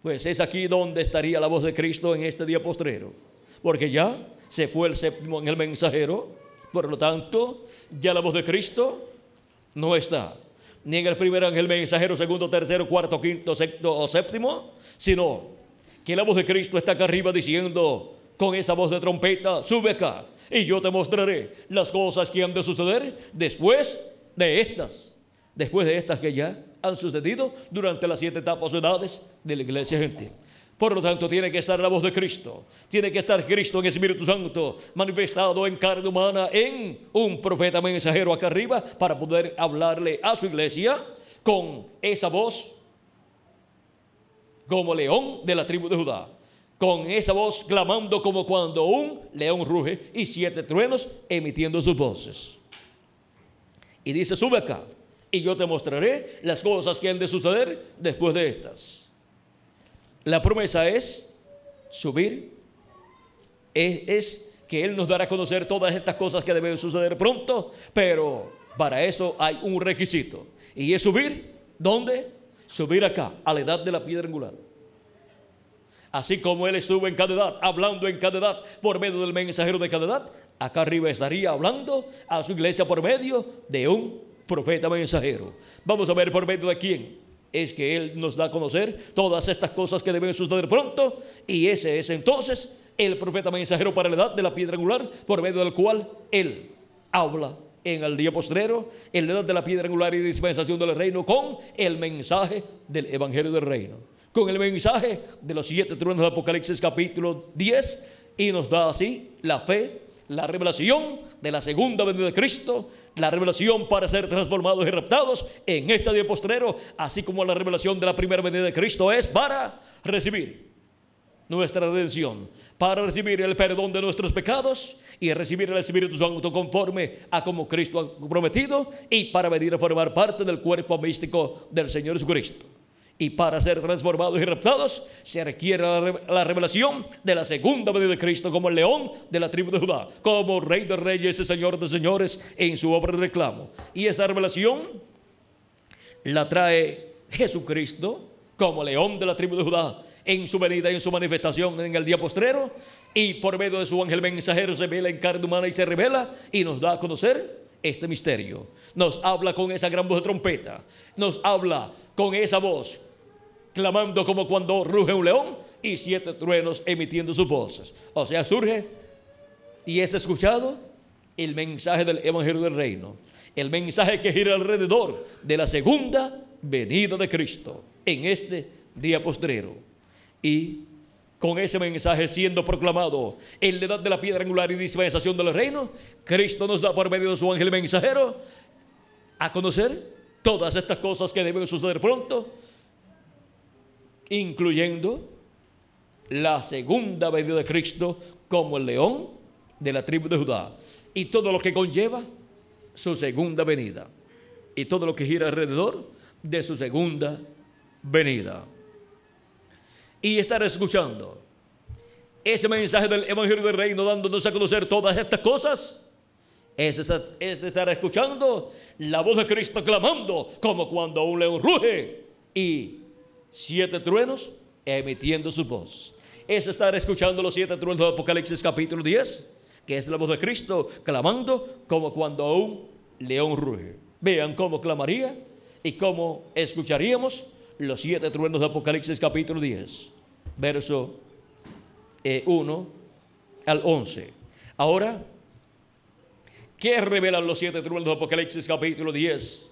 Pues es aquí donde estaría la voz de Cristo en este día postrero, porque ya se fue el séptimo ángel mensajero, por lo tanto, ya la voz de Cristo no está ni en el primer ángel mensajero, segundo, tercero, cuarto, quinto, sexto o séptimo, sino que la voz de Cristo está acá arriba diciendo con esa voz de trompeta: sube acá y yo te mostraré las cosas que han de suceder después de estas que ya han sucedido durante las 7 etapas o edades de la iglesia gentil. Por lo tanto, tiene que estar la voz de Cristo, tiene que estar Cristo en Espíritu Santo, manifestado en carne humana, en un profeta mensajero acá arriba, para poder hablarle a su iglesia con esa voz como león de la tribu de Judá, con esa voz clamando como cuando un león ruge, y 7 truenos emitiendo sus voces. Y dice: sube acá y yo te mostraré las cosas que han de suceder después de estas. La promesa es subir, es que Él nos dará a conocer todas estas cosas que deben suceder pronto, pero para eso hay un requisito, y es subir. ¿Dónde? Subir acá, a la edad de la piedra angular. Así como Él estuvo en cada edad, hablando en cada edad por medio del mensajero de cada edad, acá arriba estaría hablando a su iglesia por medio de un profeta mensajero. Vamos a ver por medio de quién es que Él nos da a conocer todas estas cosas que deben suceder pronto, y ese es entonces el profeta mensajero para la edad de la piedra angular, por medio del cual Él habla en el día postrero, en la edad de la piedra angular y dispensación del reino, con el mensaje del evangelio del reino, con el mensaje de los 7 truenos de Apocalipsis capítulo 10, y nos da así la fe, la revelación de la segunda venida de Cristo, la revelación para ser transformados y raptados en este día postrero, así como la revelación de la primera venida de Cristo es para recibir nuestra redención, para recibir el perdón de nuestros pecados y recibir el Espíritu Santo conforme a como Cristo ha prometido, y para venir a formar parte del cuerpo místico del Señor Jesucristo. Y para ser transformados y raptados se requiere la revelación de la segunda venida de Cristo como el león de la tribu de Judá, como Rey de Reyes y Señor de Señores en su obra de reclamo. Y esta revelación la trae Jesucristo como león de la tribu de Judá en su venida y en su manifestación en el día postrero, y por medio de su ángel mensajero se vela en carne humana y se revela y nos da a conocer este misterio. Nos habla con esa gran voz de trompeta, nos habla con esa voz clamando como cuando ruge un león, y 7 truenos emitiendo sus voces. O sea, surge y es escuchado el mensaje del evangelio del reino, el mensaje que gira alrededor de la segunda venida de Cristo en este día postrero. Y con ese mensaje siendo proclamado en la edad de la piedra angular y dispensación del reino, Cristo nos da por medio de su ángel mensajero a conocer todas estas cosas que deben suceder pronto, incluyendo la segunda venida de Cristo como el león de la tribu de Judá, y todo lo que conlleva su segunda venida, y todo lo que gira alrededor de su segunda venida. Y estar escuchando ese mensaje del evangelio del reino, dándonos a conocer todas estas cosas, es estar escuchando la voz de Cristo clamando como cuando un león ruge, y 7 truenos emitiendo su voz. Es estar escuchando los 7 truenos de Apocalipsis capítulo 10, que es la voz de Cristo clamando como cuando un león ruge. Vean cómo clamaría y cómo escucharíamos los 7 truenos de Apocalipsis capítulo 10, verso 1 al 11. Ahora, ¿qué revelan los 7 truenos de Apocalipsis capítulo 10?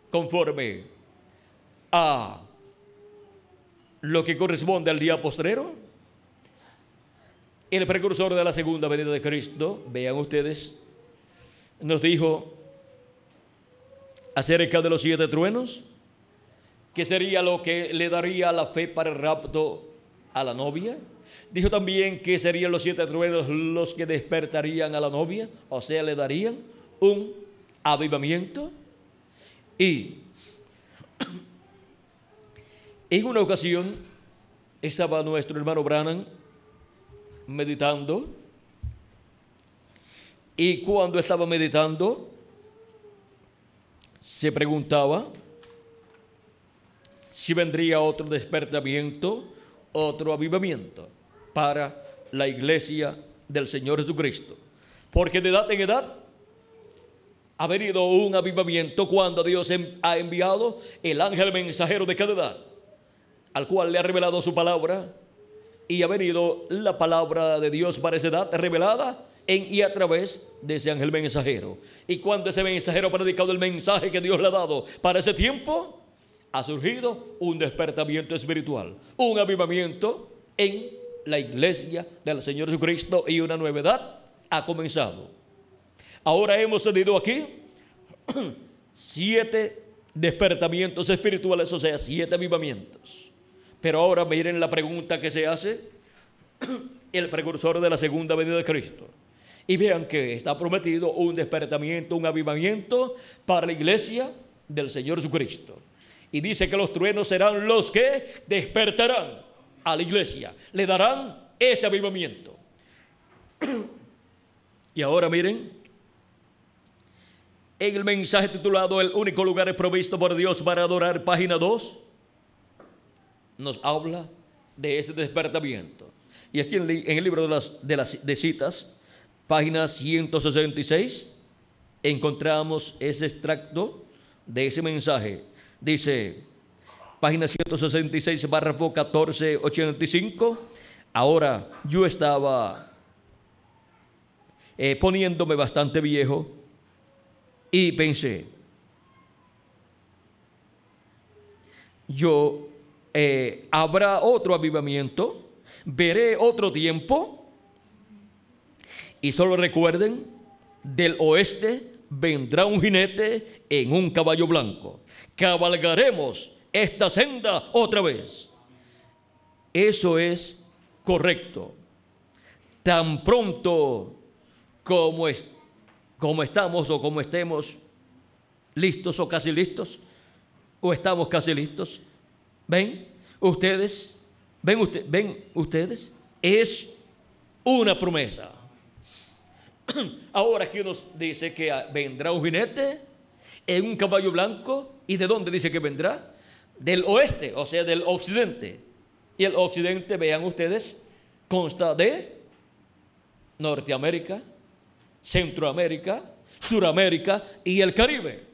Conforme a lo que corresponde al día postrero, el precursor de la segunda venida de Cristo, vean ustedes, nos dijo acerca de los 7 truenos, que sería lo que le daría la fe para el rapto a la novia. Dijo también que serían los 7 truenos los que despertarían a la novia, o sea, le darían un avivamiento. Y en una ocasión estaba nuestro hermano Branham meditando, y cuando estaba meditando se preguntaba si vendría otro despertamiento, otro avivamiento para la iglesia del Señor Jesucristo, porque de edad en edad ha venido un avivamiento cuando Dios ha enviado el ángel mensajero de cada edad, al cual le ha revelado su palabra, y ha venido la palabra de Dios para esa edad revelada en y a través de ese ángel mensajero. Y cuando ese mensajero ha predicado el mensaje que Dios le ha dado para ese tiempo, ha surgido un despertamiento espiritual, un avivamiento en la iglesia del Señor Jesucristo, y una nueva edad ha comenzado. Ahora hemos tenido aquí 7 despertamientos espirituales, o sea, 7 avivamientos. Pero ahora miren la pregunta que se hace el precursor de la segunda venida de Cristo. Y vean que está prometido un despertamiento, un avivamiento para la iglesia del Señor Jesucristo. Y dice que los truenos serán los que despertarán a la iglesia, le darán ese avivamiento. Y ahora miren, en el mensaje titulado "El único lugar es provisto por Dios para adorar", página 2, nos habla de ese despertamiento. Y aquí en el libro de citas, página 166, encontramos ese extracto de ese mensaje. Dice, página 166, párrafo 1485, ahora yo estaba poniéndome bastante viejo y pensé, habrá otro avivamiento, veré otro tiempo, y solo recuerden, del oeste vendrá un jinete en un caballo blanco, cabalgaremos esta senda otra vez. Eso es correcto. Tan pronto como estamos o como estemos listos o casi listos, o estamos casi listos, ven ustedes, es una promesa. Ahora aquí nos dice que vendrá un jinete en un caballo blanco. ¿Y de dónde dice que vendrá? Del oeste, o sea, del occidente. Y el occidente, vean ustedes, consta de Norteamérica, Centroamérica, Suramérica y el Caribe.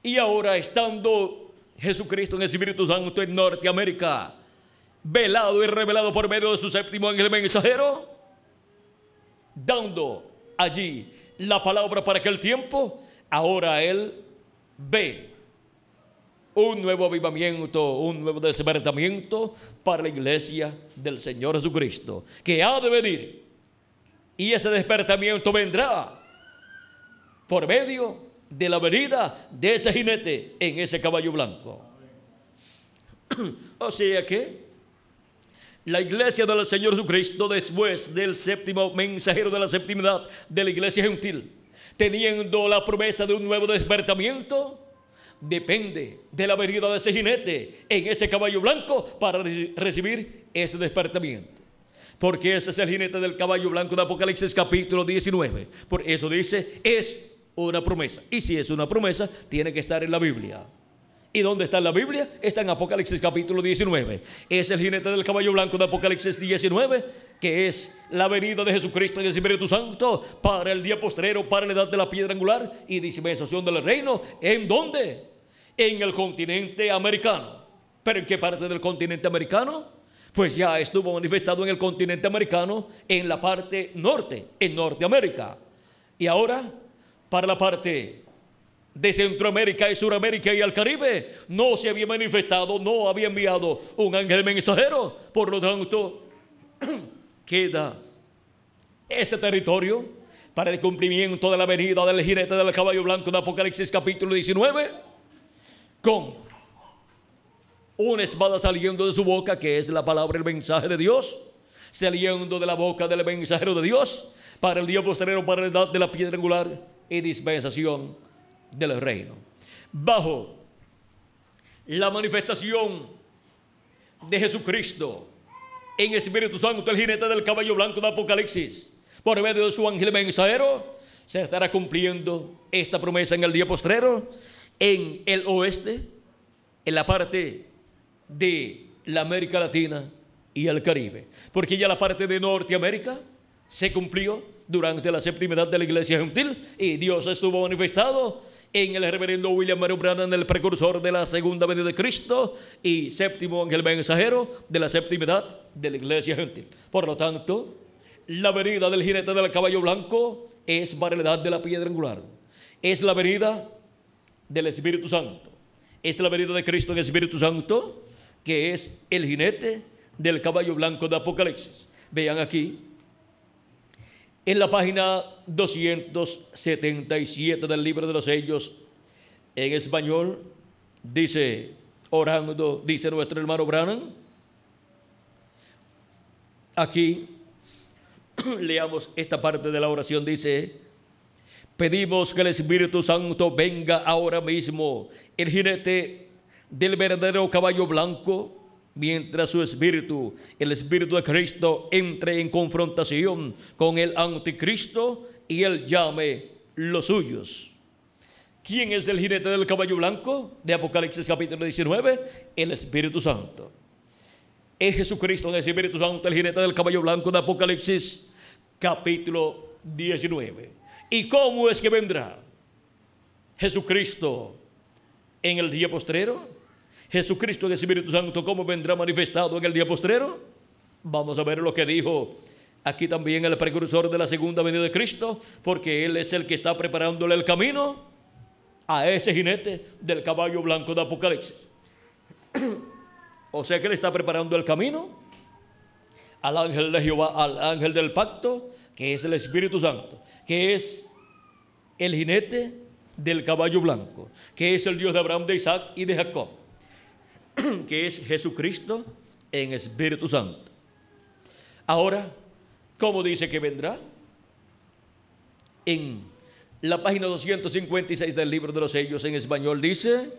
Y ahora, estando Jesucristo en el Espíritu Santo en Norteamérica, velado y revelado por medio de su séptimo ángel mensajero, dando allí la palabra para aquel tiempo, ahora él ve un nuevo avivamiento, un nuevo despertamiento para la iglesia del Señor Jesucristo, que ha de venir. Y ese despertamiento vendrá por medio de la venida de ese jinete en ese caballo blanco. O sea que la iglesia del Señor Jesucristo, después del séptimo mensajero de la séptima edad de la iglesia gentil, teniendo la promesa de un nuevo despertamiento, depende de la venida de ese jinete en ese caballo blanco para recibir ese despertamiento. Porque ese es el jinete del caballo blanco de Apocalipsis capítulo 19. Por eso dice, es una promesa. Y si es una promesa, tiene que estar en la Biblia. ¿Y dónde está en la Biblia? Está en Apocalipsis capítulo 19. Es el jinete del caballo blanco de Apocalipsis 19, que es la venida de Jesucristo en el Espíritu Santo para el día postrero, para la edad de la piedra angular y dispensación del reino. ¿En dónde? En el continente americano. ¿Pero en qué parte del continente americano? Pues ya estuvo manifestado en el continente americano, en la parte norte, en Norteamérica. Y ahora, para la parte de Centroamérica y Suramérica y el Caribe, no se había manifestado, no había enviado un ángel mensajero. Por lo tanto, queda ese territorio para el cumplimiento de la venida del jinete del caballo blanco de Apocalipsis capítulo 19, con una espada saliendo de su boca, que es la palabra, el mensaje de Dios, saliendo de la boca del mensajero de Dios, para el día posterior, para la edad de la piedra angular y dispensación del reino. Bajo la manifestación de Jesucristo en Espíritu Santo, el jinete del caballo blanco de Apocalipsis, por medio de su ángel mensajero, se estará cumpliendo esta promesa en el día postrero, en el oeste, en la parte de la América Latina y el Caribe, porque ya la parte de Norteamérica se cumplió durante la séptima edad de la iglesia gentil, y Dios estuvo manifestado en el reverendo William Marion Branham, el precursor de la segunda venida de Cristo y séptimo ángel mensajero de la séptima edad de la iglesia gentil. Por lo tanto, la venida del jinete del caballo blanco es para la edad de la piedra angular, es la venida del Espíritu Santo, es la venida de Cristo en el Espíritu Santo, que es el jinete del caballo blanco de Apocalipsis. Vean aquí, en la página 277 del libro de los sellos, en español, dice, orando, dice nuestro hermano Branham, aquí, leamos esta parte de la oración, dice: pedimos que el Espíritu Santo venga ahora mismo, el jinete del verdadero caballo blanco, mientras su espíritu, el Espíritu de Cristo, entre en confrontación con el anticristo y él llame los suyos. ¿Quién es el jinete del caballo blanco de Apocalipsis capítulo 19? El Espíritu Santo. Es Jesucristo en el Espíritu Santo, el jinete del caballo blanco de Apocalipsis capítulo 19. ¿Y cómo es que vendrá Jesucristo en el día postrero? Jesucristo en el Espíritu Santo, ¿cómo vendrá manifestado en el día postrero? Vamos a ver lo que dijo aquí también el precursor de la segunda venida de Cristo, porque Él es el que está preparándole el camino a ese jinete del caballo blanco de Apocalipsis. O sea que Él está preparando el camino al ángel de Jehová, al ángel del pacto, que es el Espíritu Santo, que es el jinete del caballo blanco, que es el Dios de Abraham, de Isaac y de Jacob, que es Jesucristo en Espíritu Santo. Ahora, ¿cómo dice que vendrá? En la página 256 del libro de los sellos en español dice: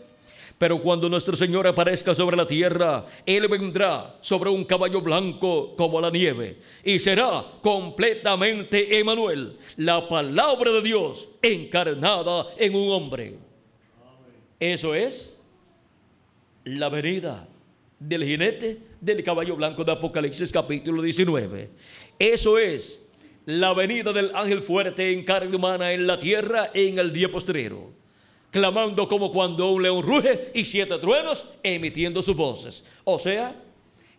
pero cuando nuestro Señor aparezca sobre la tierra, Él vendrá sobre un caballo blanco como la nieve, y será completamente Emmanuel, la palabra de Dios encarnada en un hombre. Eso es la venida del jinete del caballo blanco de Apocalipsis capítulo 19. Eso es la venida del ángel fuerte en carne humana en la tierra en el día postrero, clamando como cuando un león ruge y 7 truenos emitiendo sus voces. O sea,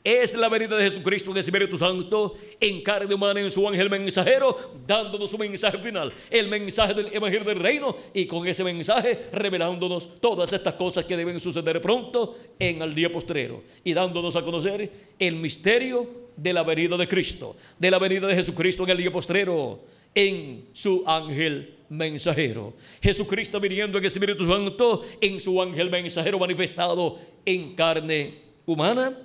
es la venida de Jesucristo en el Espíritu Santo en carne humana en su ángel mensajero, dándonos su mensaje final, el mensaje del evangelio del reino, y con ese mensaje revelándonos todas estas cosas que deben suceder pronto en el día postrero, y dándonos a conocer el misterio de la venida de Cristo, de la venida de Jesucristo en el día postrero en su ángel mensajero. Jesucristo viniendo en el Espíritu Santo en su ángel mensajero manifestado en carne humana,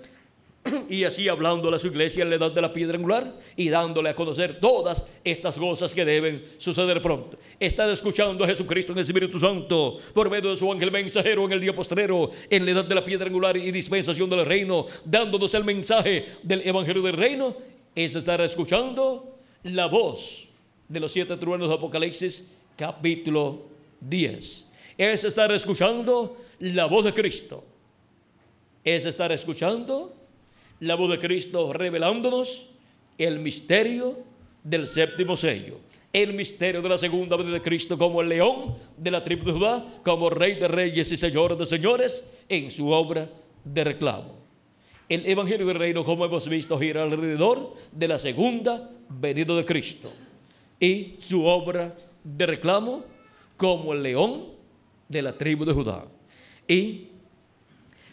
y así hablándole a su iglesia en la edad de la piedra angular y dándole a conocer todas estas cosas que deben suceder pronto. Están escuchando a Jesucristo en el Espíritu Santo por medio de su ángel mensajero en el día postrero, en la edad de la piedra angular y dispensación del reino, dándonos el mensaje del evangelio del reino. Es estar escuchando la voz de los 7 truenos de Apocalipsis capítulo 10. Es estar escuchando la voz de Cristo es estar escuchando la voz de Cristo revelándonos el misterio del séptimo sello, el misterio de la segunda venida de Cristo como el león de la tribu de Judá, como Rey de reyes y Señor de señores en su obra de reclamo. El Evangelio del Reino, como hemos visto, gira alrededor de la segunda venida de Cristo y su obra de reclamo como el león de la tribu de Judá. Y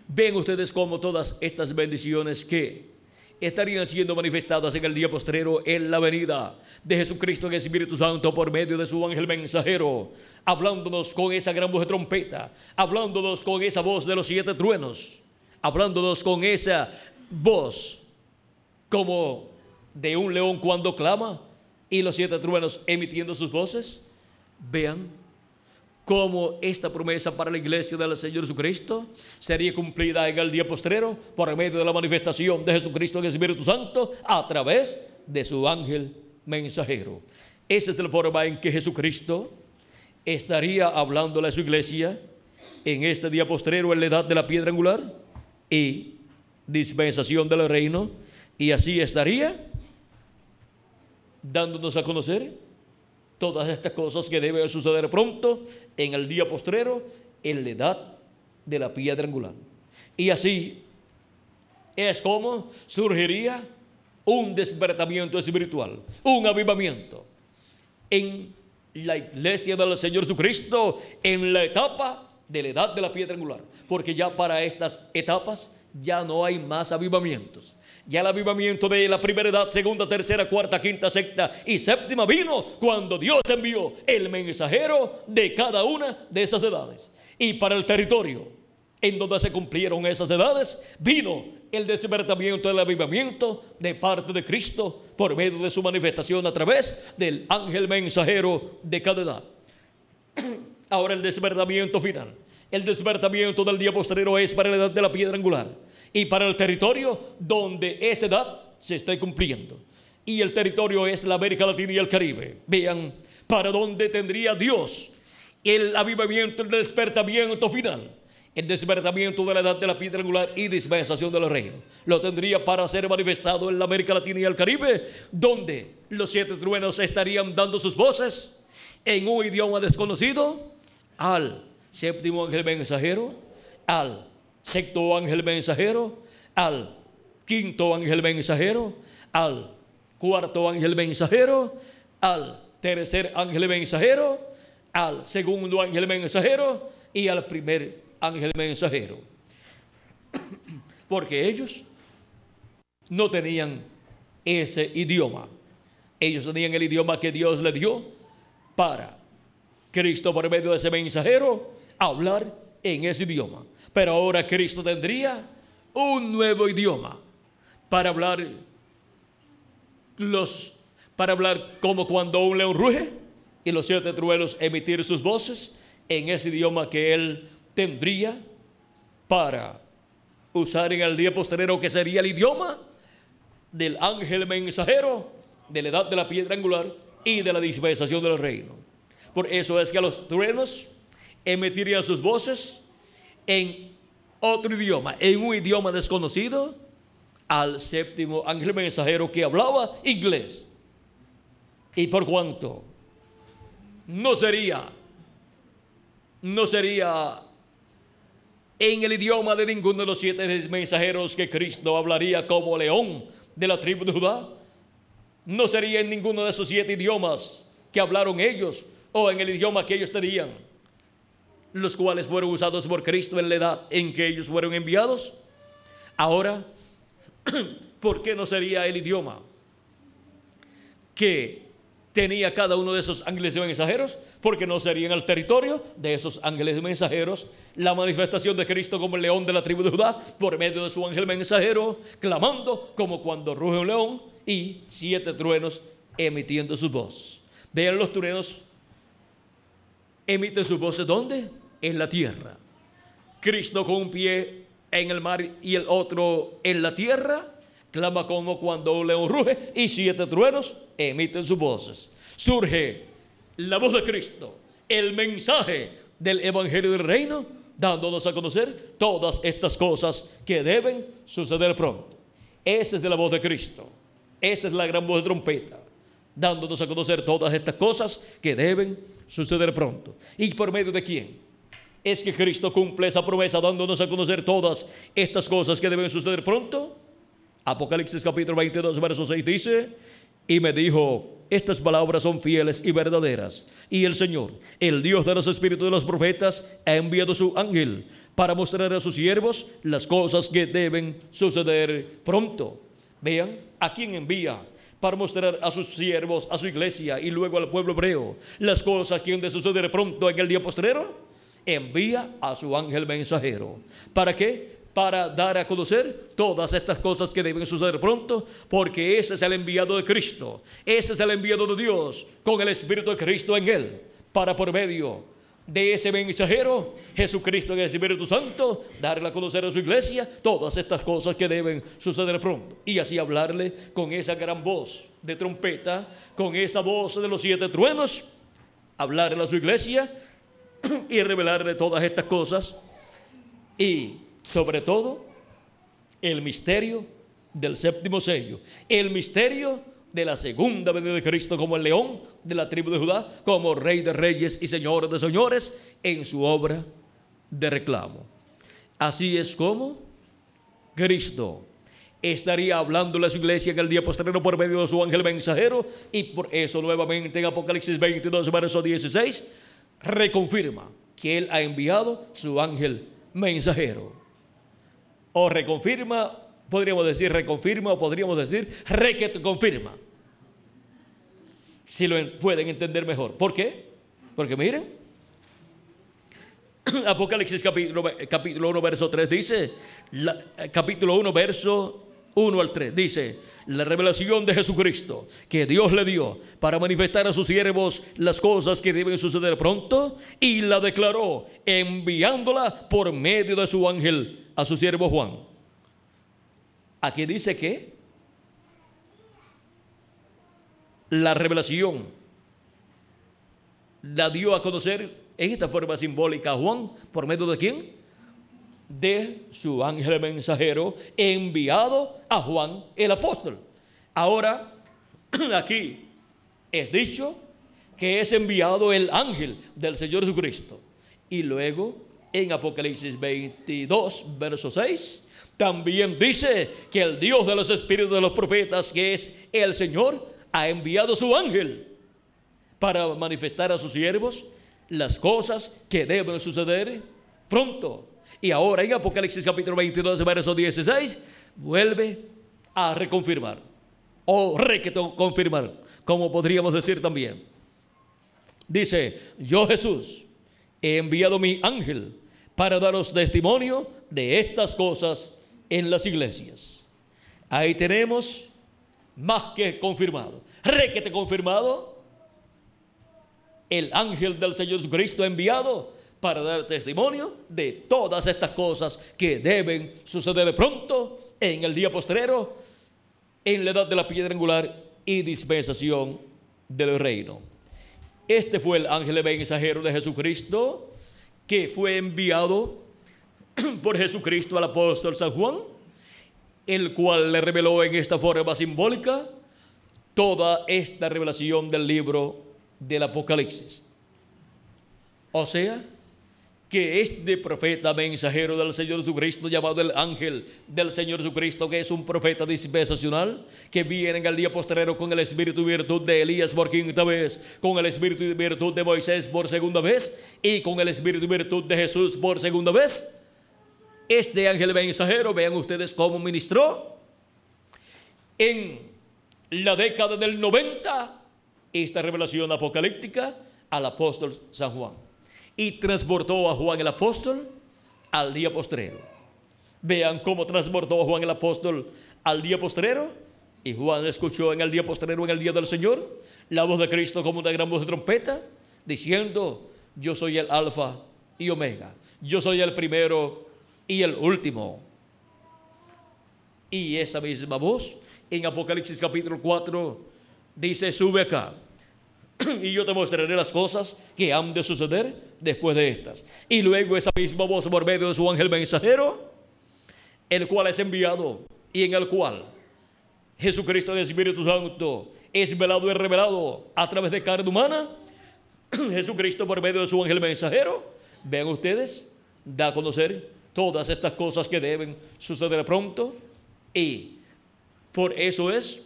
ven ustedes cómo todas estas bendiciones que estarían siendo manifestadas en el día postrero en la venida de Jesucristo en el Espíritu Santo por medio de su ángel mensajero, hablándonos con esa gran voz de trompeta, hablándonos con esa voz de los 7 truenos, hablándonos con esa voz como de un león cuando clama y los 7 truenos emitiendo sus voces. Vean cómo esta promesa para la iglesia del Señor Jesucristo sería cumplida en el día postrero por medio de la manifestación de Jesucristo en el Espíritu Santo a través de su ángel mensajero. Esa es la forma en que Jesucristo estaría hablándole a su iglesia en este día postrero en la edad de la piedra angular y dispensación del reino, y así estaría dándonos a conocer todas estas cosas que deben suceder pronto en el día postrero en la edad de la piedra angular. Y así es como surgiría un despertamiento espiritual, un avivamiento en la iglesia del Señor Jesucristo en la etapa de la edad de la piedra angular, porque ya para estas etapas ya no hay más avivamientos. Ya el avivamiento de la primera edad, segunda, tercera, cuarta, quinta, sexta y séptima vino cuando Dios envió el mensajero de cada una de esas edades. Y para el territorio en donde se cumplieron esas edades, vino el despertamiento del avivamiento de parte de Cristo por medio de su manifestación a través del ángel mensajero de cada edad. Ahora el despertamiento final, el despertamiento del día posterior es para la edad de la piedra angular y para el territorio donde esa edad se está cumpliendo. Y el territorio es la América Latina y el Caribe. Vean para dónde tendría Dios el avivamiento, el despertamiento final. El despertamiento de la edad de la piedra angular y dispensación del reino lo tendría para ser manifestado en la América Latina y el Caribe, donde los 7 truenos estarían dando sus voces en un idioma desconocido al séptimo ángel mensajero, al sexto ángel mensajero, al quinto ángel mensajero, al cuarto ángel mensajero, al tercer ángel mensajero, al segundo ángel mensajero y al primer ángel mensajero. Porque ellos no tenían ese idioma. Ellos tenían el idioma que Dios les dio para Cristo por medio de ese mensajero hablar en ese idioma. Pero ahora Cristo tendría un nuevo idioma para hablar como cuando un león ruge y los 7 truenos emitir sus voces en ese idioma que él tendría para usar en el día posterior, que sería el idioma del ángel mensajero de la edad de la piedra angular y de la dispensación del reino. Por eso es que los truenos emitirían sus voces en otro idioma, en un idioma desconocido, al séptimo ángel mensajero que hablaba inglés. Y por cuanto no sería en el idioma de ninguno de los 7 mensajeros que Cristo hablaría como león de la tribu de Judá, no sería en ninguno de esos 7 idiomas que hablaron ellos o en el idioma que ellos tenían, los cuales fueron usados por Cristo en la edad en que ellos fueron enviados. Ahora, ¿por qué no sería el idioma que tenía cada uno de esos ángeles mensajeros? Porque no sería en el territorio de esos ángeles mensajeros la manifestación de Cristo como el león de la tribu de Judá por medio de su ángel mensajero, clamando como cuando ruge un león, y 7 truenos emitiendo su voz. Vean, los truenos emiten sus voces ¿dónde? En la tierra. Cristo con un pie en el mar y el otro en la tierra clama como cuando un león ruge, y 7 truenos emiten sus voces. Surge la voz de Cristo, el mensaje del Evangelio del Reino, dándonos a conocer todas estas cosas que deben suceder pronto. Esa es de la voz de Cristo. Esa es la gran voz de trompeta, dándonos a conocer todas estas cosas que deben suceder pronto. ¿Y por medio de quién? Es que Cristo cumple esa promesa, dándonos a conocer todas estas cosas que deben suceder pronto. Apocalipsis capítulo 22, verso 6 dice: y me dijo, estas palabras son fieles y verdaderas, y el Señor, el Dios de los espíritus de los profetas, ha enviado su ángel para mostrar a sus siervos las cosas que deben suceder pronto. Vean, ¿a quién envía? Para mostrar a sus siervos, a su iglesia y luego al pueblo hebreo las cosas que han de suceder pronto en el día postrero. Envía a su ángel mensajero. ¿Para qué? Para dar a conocer todas estas cosas que deben suceder pronto, porque ese es el enviado de Cristo. Ese es el enviado de Dios, con el Espíritu de Cristo en él, para por medio de ese mensajero, Jesucristo en el Espíritu Santo, darle a conocer a su iglesia todas estas cosas que deben suceder pronto. Y así hablarle con esa gran voz de trompeta, con esa voz de los 7 truenos, hablarle a su iglesia y revelarle todas estas cosas, y sobre todo el misterio del séptimo sello, el misterio de la segunda venida de Cristo como el león de la tribu de Judá, como Rey de reyes y Señor de señores, en su obra de reclamo. Así es como Cristo estaría hablándole a su iglesia en el día postrero por medio de su ángel mensajero, y por eso nuevamente en Apocalipsis 22, verso 16, reconfirma que Él ha enviado su ángel mensajero. O reconfirma, podríamos decir reconfirma, o podríamos decir reconfirma, si lo pueden entender mejor. ¿Por qué? Porque miren, Apocalipsis capítulo 1, verso 3 dice, capítulo 1, verso 1 al 3 dice: la revelación de Jesucristo que Dios le dio para manifestar a sus siervos las cosas que deben suceder pronto, y la declaró enviándola por medio de su ángel a su siervo Juan. Aquí dice que la revelación la dio a conocer en esta forma simbólica a Juan, ¿por medio de quién? De su ángel mensajero enviado a Juan el apóstol. Ahora, aquí es dicho que es enviado el ángel del Señor Jesucristo. Y luego, en Apocalipsis 22, verso 6, también dice que el Dios de los espíritus de los profetas, que es el Señor, ha enviado su ángel para manifestar a sus siervos las cosas que deben suceder pronto. Y ahora en Apocalipsis capítulo 22, verso 16, vuelve a reconfirmar, o reconfirmar, como podríamos decir también. Dice: yo, Jesús, he enviado mi ángel para daros testimonio de estas cosas en las iglesias. Ahí tenemos más que confirmado, requete confirmado, el ángel del Señor Jesucristo enviado para dar testimonio de todas estas cosas que deben suceder pronto en el día postrero, en la edad de la piedra angular y dispensación del reino. Este fue el ángel mensajero de Jesucristo, que fue enviado por Jesucristo al apóstol San Juan, el cual le reveló en esta forma simbólica toda esta revelación del libro del Apocalipsis. O sea, que este profeta mensajero del Señor Jesucristo, llamado el ángel del Señor Jesucristo, que es un profeta dispensacional, que viene en el día postrero con el espíritu y virtud de Elías por quinta vez, con el espíritu y virtud de Moisés por segunda vez, y con el espíritu y virtud de Jesús por segunda vez. Este ángel mensajero, vean ustedes cómo ministró en la década del 90 esta revelación apocalíptica al apóstol San Juan, y transportó a Juan el apóstol al día postrero. Vean cómo transportó a Juan el apóstol al día postrero. Y Juan escuchó en el día postrero, en el día del Señor, la voz de Cristo como una gran voz de trompeta, diciendo: yo soy el alfa y omega, yo soy el primero y el último. Y esa misma voz en Apocalipsis capítulo 4 dice: sube acá, y yo te mostraré las cosas que han de suceder después de estas. Y luego esa misma voz por medio de su ángel mensajero, el cual es enviado y en el cual Jesucristo, el Espíritu Santo, es velado y revelado a través de carne humana. Jesucristo por medio de su ángel mensajero, vean ustedes, da a conocer todas estas cosas que deben suceder pronto. Y por eso es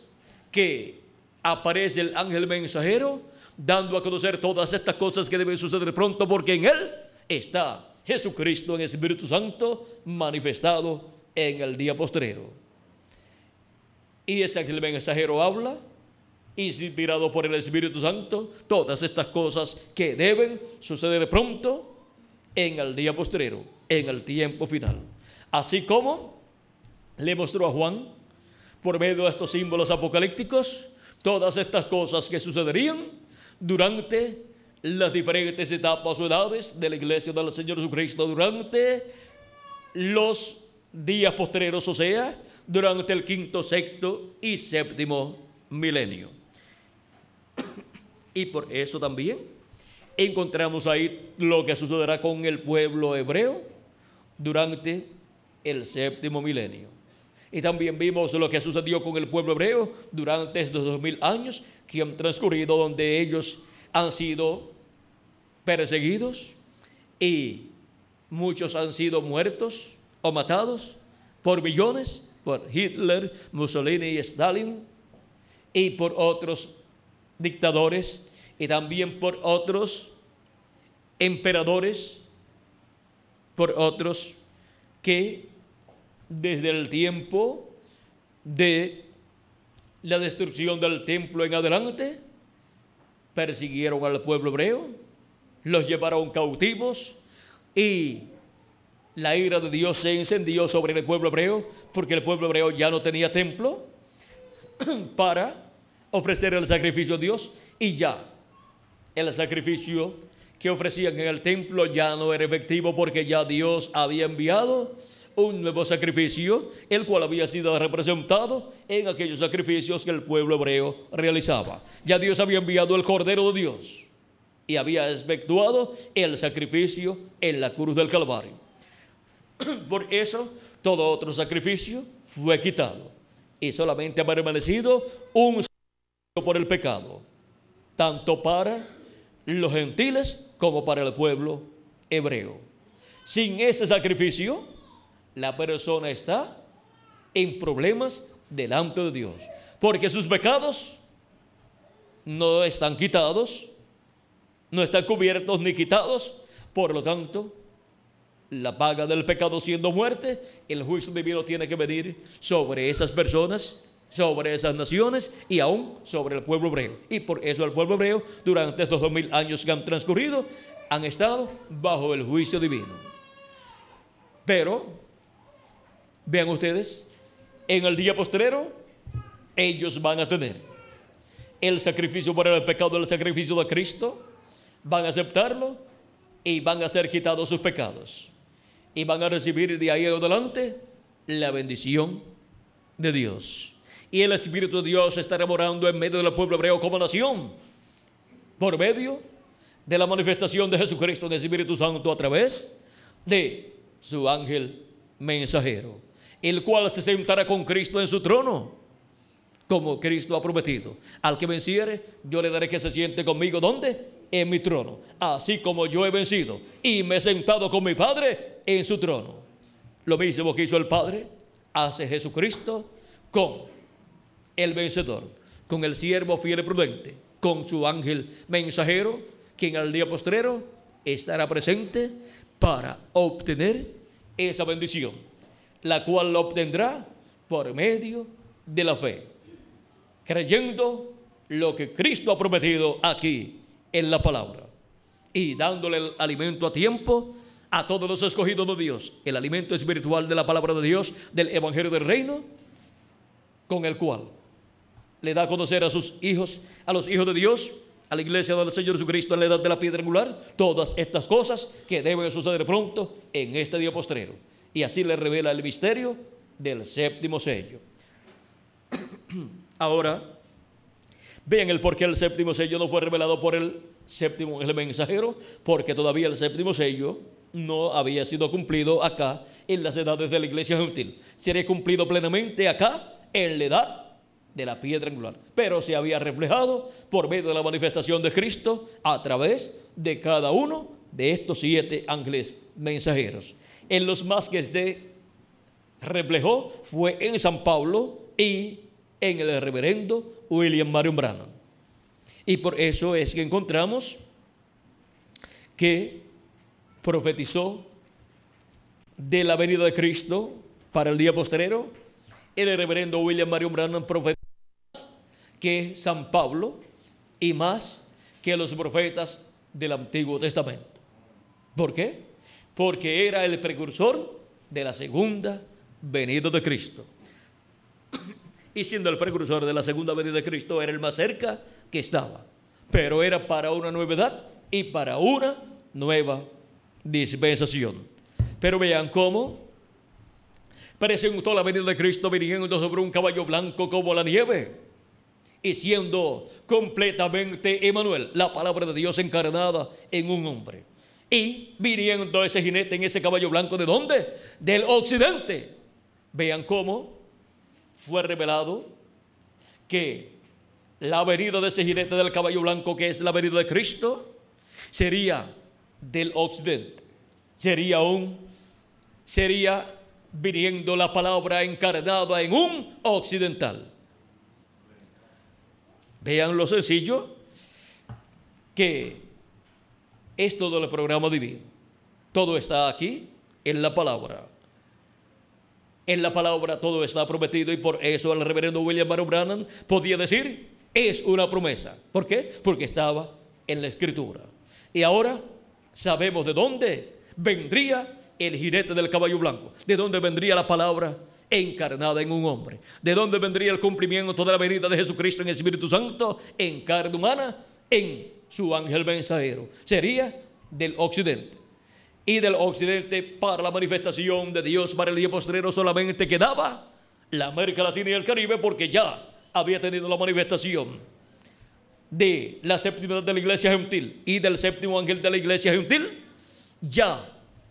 que aparece el ángel mensajero dando a conocer todas estas cosas que deben suceder pronto, porque en él está Jesucristo en el Espíritu Santo manifestado en el día postrero. Y ese ángel mensajero habla, inspirado por el Espíritu Santo, todas estas cosas que deben suceder pronto en el día postrero, en el tiempo final. Así como le mostró a Juan, por medio de estos símbolos apocalípticos, todas estas cosas que sucederían durante las diferentes etapas o edades de la iglesia del Señor Jesucristo, durante los días postreros, o sea, durante el quinto, sexto y séptimo milenio. Y por eso también encontramos ahí lo que sucederá con el pueblo hebreo durante el séptimo milenio. Y también vimos lo que sucedió con el pueblo hebreo durante estos 2000 años que han transcurrido, donde ellos han sido perseguidos y muchos han sido muertos o matados por millones, por Hitler, Mussolini y Stalin, y por otros dictadores, y también por otros emperadores, por otros que desde el tiempo de la destrucción del templo en adelante persiguieron al pueblo hebreo, los llevaron cautivos, y la ira de Dios se encendió sobre el pueblo hebreo, porque el pueblo hebreo ya no tenía templo para ofrecer el sacrificio a Dios, y ya el sacrificio que ofrecían en el templo ya no era efectivo, porque ya Dios había enviado un nuevo sacrificio, el cual había sido representado en aquellos sacrificios que el pueblo hebreo realizaba. Ya Dios había enviado el Cordero de Dios y había efectuado el sacrificio en la cruz del Calvario. Por eso todo otro sacrificio fue quitado y solamente ha permanecido un sacrificio por el pecado, tanto para los gentiles como para el pueblo hebreo. Sin ese sacrificio, la persona está en problemas delante de Dios, porque sus pecados no están quitados, no están cubiertos ni quitados. Por lo tanto, la paga del pecado siendo muerte, el juicio divino tiene que venir sobre esas personas, sobre esas naciones y aún sobre el pueblo hebreo. Y por eso el pueblo hebreo, durante estos 2000 años que han transcurrido, han estado bajo el juicio divino. Pero vean ustedes, en el día postrero ellos van a tener el sacrificio por el pecado, el sacrificio de Cristo, van a aceptarlo y van a ser quitados sus pecados, y van a recibir de ahí en adelante la bendición de Dios. Y el Espíritu de Dios estará morando en medio del pueblo hebreo como nación, por medio de la manifestación de Jesucristo en el Espíritu Santo a través de su ángel mensajero, el cual se sentará con Cristo en su trono, como Cristo ha prometido. Al que venciere, yo le daré que se siente conmigo. ¿Dónde? En mi trono, así como yo he vencido y me he sentado con mi Padre en su trono. Lo mismo que hizo el Padre, hace Jesucristo con el vencedor, con el siervo fiel y prudente, con su ángel mensajero, quien al día postrero estará presente para obtener esa bendición, la cual la obtendrá por medio de la fe, creyendo lo que Cristo ha prometido aquí en la palabra, y dándole el alimento a tiempo a todos los escogidos de Dios, el alimento espiritual de la palabra de Dios, del evangelio del reino, con el cual le da a conocer a sus hijos, a los hijos de Dios, a la iglesia del Señor Jesucristo en la edad de la piedra angular, todas estas cosas que deben suceder pronto en este día postrero. Y así le revela el misterio del séptimo sello. Ahora Vean el por qué el séptimo sello no fue revelado por el séptimo ángel mensajero, porque todavía el séptimo sello no había sido cumplido acá en las edades de la iglesia gentil. Sería cumplido plenamente acá en la edad de la piedra angular, pero se había reflejado por medio de la manifestación de Cristo a través de cada uno de estos 7 ángeles mensajeros. En los más que se reflejó fue en San Pablo y en el reverendo William Marion Branham. Y por eso es que encontramos que profetizó de la venida de Cristo para el día postrero. El reverendo William Marion Branham profetizó que San Pablo y más que los profetas del Antiguo Testamento. ¿Por qué? Porque era el precursor de la segunda venida de Cristo. Y siendo el precursor de la segunda venida de Cristo, era el más cerca que estaba. Pero era para una nueva edad y para una nueva dispensación. Pero vean cómo presentó la venida de Cristo viniendo sobre un caballo blanco como la nieve, y siendo completamente Emmanuel, la palabra de Dios encarnada en un hombre. Y viniendo ese jinete en ese caballo blanco, ¿de dónde? Del occidente. Vean cómo fue revelado que la venida de ese jinete del caballo blanco, que es la venida de Cristo, sería del occidente. Sería viniendo la palabra encarnada en un occidental. Vean lo sencillo que es todo el programa divino. Todo está aquí en la palabra. En la palabra todo está prometido, y por eso el reverendo William Marion Branham podía decir, es una promesa. ¿Por qué? Porque estaba en la Escritura. Y ahora sabemos de dónde vendría el jinete del caballo blanco, de dónde vendría la palabra encarnada en un hombre, de dónde vendría el cumplimiento de la venida de Jesucristo en el Espíritu Santo en carne humana, en su ángel mensajero. Sería del occidente. Y del occidente, para la manifestación de Dios para el día postrero, solamente quedaba la América Latina y el Caribe, porque ya había tenido la manifestación de la séptima de la iglesia gentil y del séptimo ángel de la iglesia gentil. Ya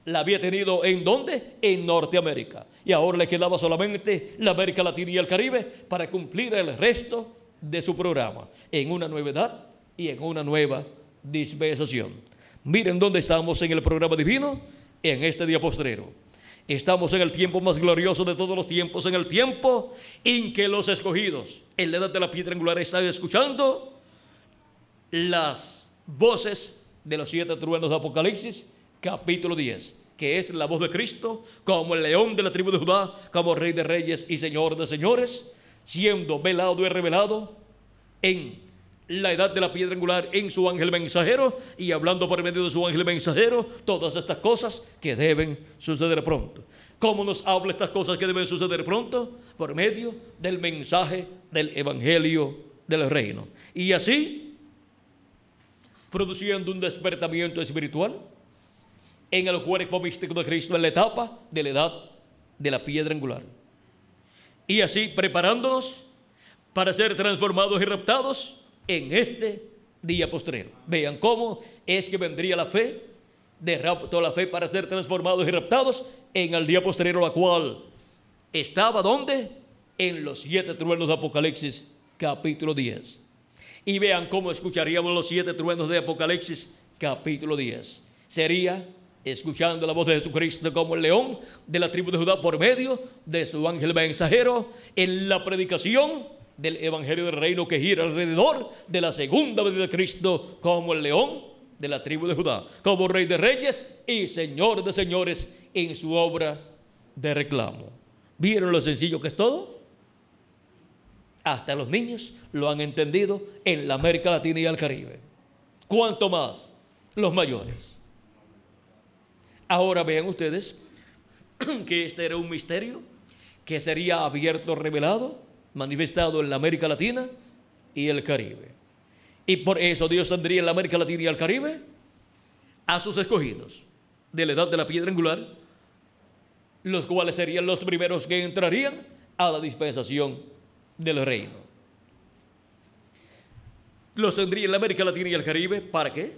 la había tenido ¿en dónde? En Norteamérica. Y ahora le quedaba solamente la América Latina y el Caribe para cumplir el resto de su programa en una nueva edad y en una nueva dispensación. Miren dónde estamos en el programa divino en este día postrero. Estamos en el tiempo más glorioso de todos los tiempos, en el tiempo en que los escogidos en la edad de la piedra angular están escuchando las voces de los 7 truenos de Apocalipsis, capítulo 10, que es la voz de Cristo como el león de la tribu de Judá, como Rey de reyes y Señor de señores, siendo velado y revelado en la edad de la piedra angular en su ángel mensajero, y hablando por medio de su ángel mensajero todas estas cosas que deben suceder pronto. ¿Cómo nos habla estas cosas que deben suceder pronto? Por medio del mensaje del evangelio del reino, y así produciendo un despertamiento espiritual en el cuerpo místico de Cristo en la etapa de la edad de la piedra angular, y así preparándonos para ser transformados y raptados en este día postrero. Vean cómo es que vendría la fe, de rapto, la fe para ser transformados y raptados en el día postrero, la cual estaba ¿dónde? En los 7 truenos de Apocalipsis, capítulo 10. Y vean cómo escucharíamos los 7 truenos de Apocalipsis, capítulo 10. Sería escuchando la voz de Jesucristo como el león de la tribu de Judá por medio de su ángel mensajero en la predicación del evangelio del reino, que gira alrededor de la segunda venida de Cristo como el león de la tribu de Judá, como Rey de reyes y Señor de señores en su obra de reclamo. ¿Vieron lo sencillo que es todo? Hasta los niños lo han entendido en la América Latina y el Caribe. ¿Cuánto más los mayores? Ahora vean ustedes que este era un misterio que sería abierto, revelado, manifestado en la América Latina y el Caribe. Y por eso Dios tendría en la América Latina y el Caribe a sus escogidos de la edad de la piedra angular, los cuales serían los primeros que entrarían a la dispensación del reino. los tendría en la América Latina y el Caribe. ¿Para qué?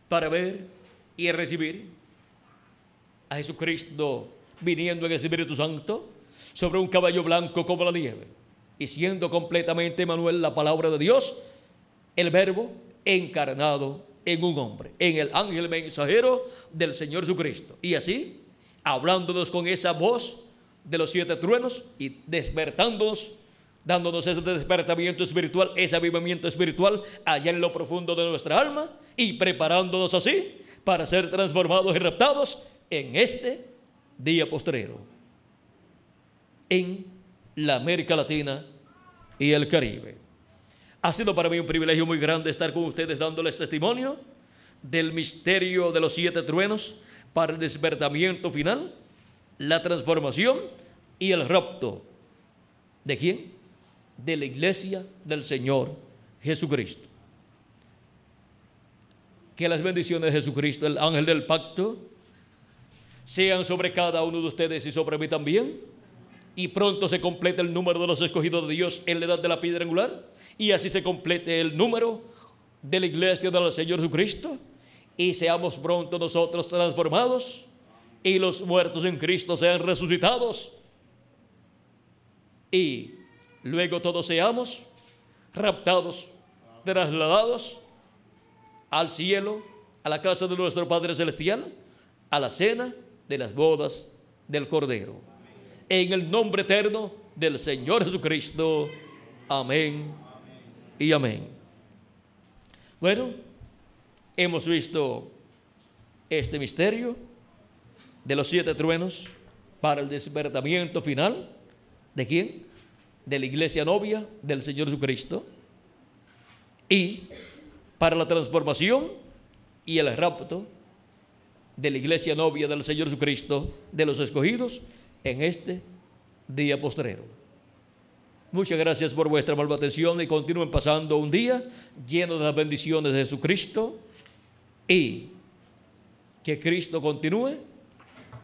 Para ver y recibir a Jesucristo viniendo en el Espíritu Santo sobre un caballo blanco como la nieve, y siendo completamente Emmanuel, la palabra de Dios, el Verbo encarnado en un hombre, en el ángel mensajero del Señor Jesucristo. Y así, hablándonos con esa voz de los 7 truenos y despertándonos, dándonos ese despertamiento espiritual, ese avivamiento espiritual allá en lo profundo de nuestra alma, y preparándonos así para ser transformados y raptados en este día postrero, en la América Latina y el Caribe. Ha sido para mí un privilegio muy grande estar con ustedes dándoles testimonio del misterio de los 7 truenos para el despertamiento final, la transformación y el rapto. ¿De quién? De la iglesia del Señor Jesucristo. Que las bendiciones de Jesucristo, el ángel del pacto, sean sobre cada uno de ustedes y sobre mí también, y pronto se complete el número de los escogidos de Dios en la edad de la piedra angular, y así se complete el número de la iglesia del Señor Jesucristo, y seamos pronto nosotros transformados, y los muertos en Cristo sean resucitados, y luego todos seamos raptados, trasladados al cielo, a la casa de nuestro Padre Celestial, a la cena de las bodas del Cordero. En el nombre eterno del Señor Jesucristo. Amén y amén. Bueno, hemos visto este misterio de los 7 truenos para el despertamiento final. ¿De quién? De la iglesia novia del Señor Jesucristo, y para la transformación y el rapto de la iglesia novia del Señor Jesucristo, de los escogidos en este día postrero. Muchas gracias por vuestra amable atención, y continúen pasando un día lleno de las bendiciones de Jesucristo, y que Cristo continúe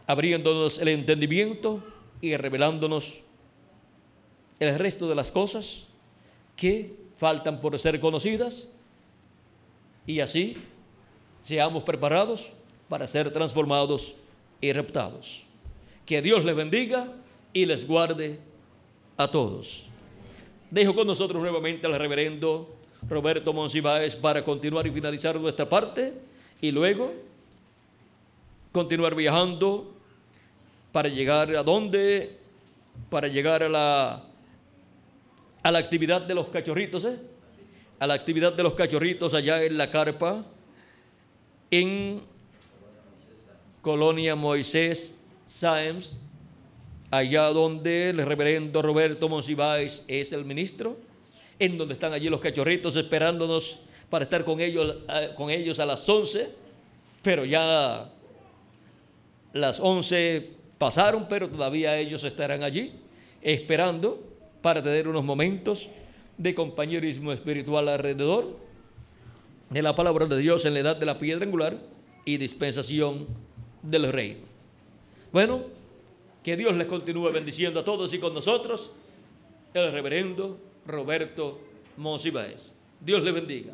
abriéndonos el entendimiento y revelándonos el resto de las cosas que faltan por ser conocidas, y así seamos preparados para ser transformados y raptados. Que Dios les bendiga y les guarde a todos. Dejo con nosotros nuevamente al reverendo Roberto Monsiváis para continuar y finalizar nuestra parte, y luego continuar viajando para llegar a dónde, para llegar a la actividad de los cachorritos, a la actividad de los cachorritos allá en la carpa, en Colonia Moisés Sáenz, allá donde el reverendo Roberto Monsiváis es el ministro, en donde están allí los cachorritos esperándonos para estar con ellos a las 11, pero ya las 11 pasaron, pero todavía ellos estarán allí esperando para tener unos momentos de compañerismo espiritual alrededor de la palabra de Dios en la edad de la piedra angular y dispensación del reino. Bueno, que Dios les continúe bendiciendo a todos, y con nosotros el reverendo Roberto Monsiváis. Dios les bendiga.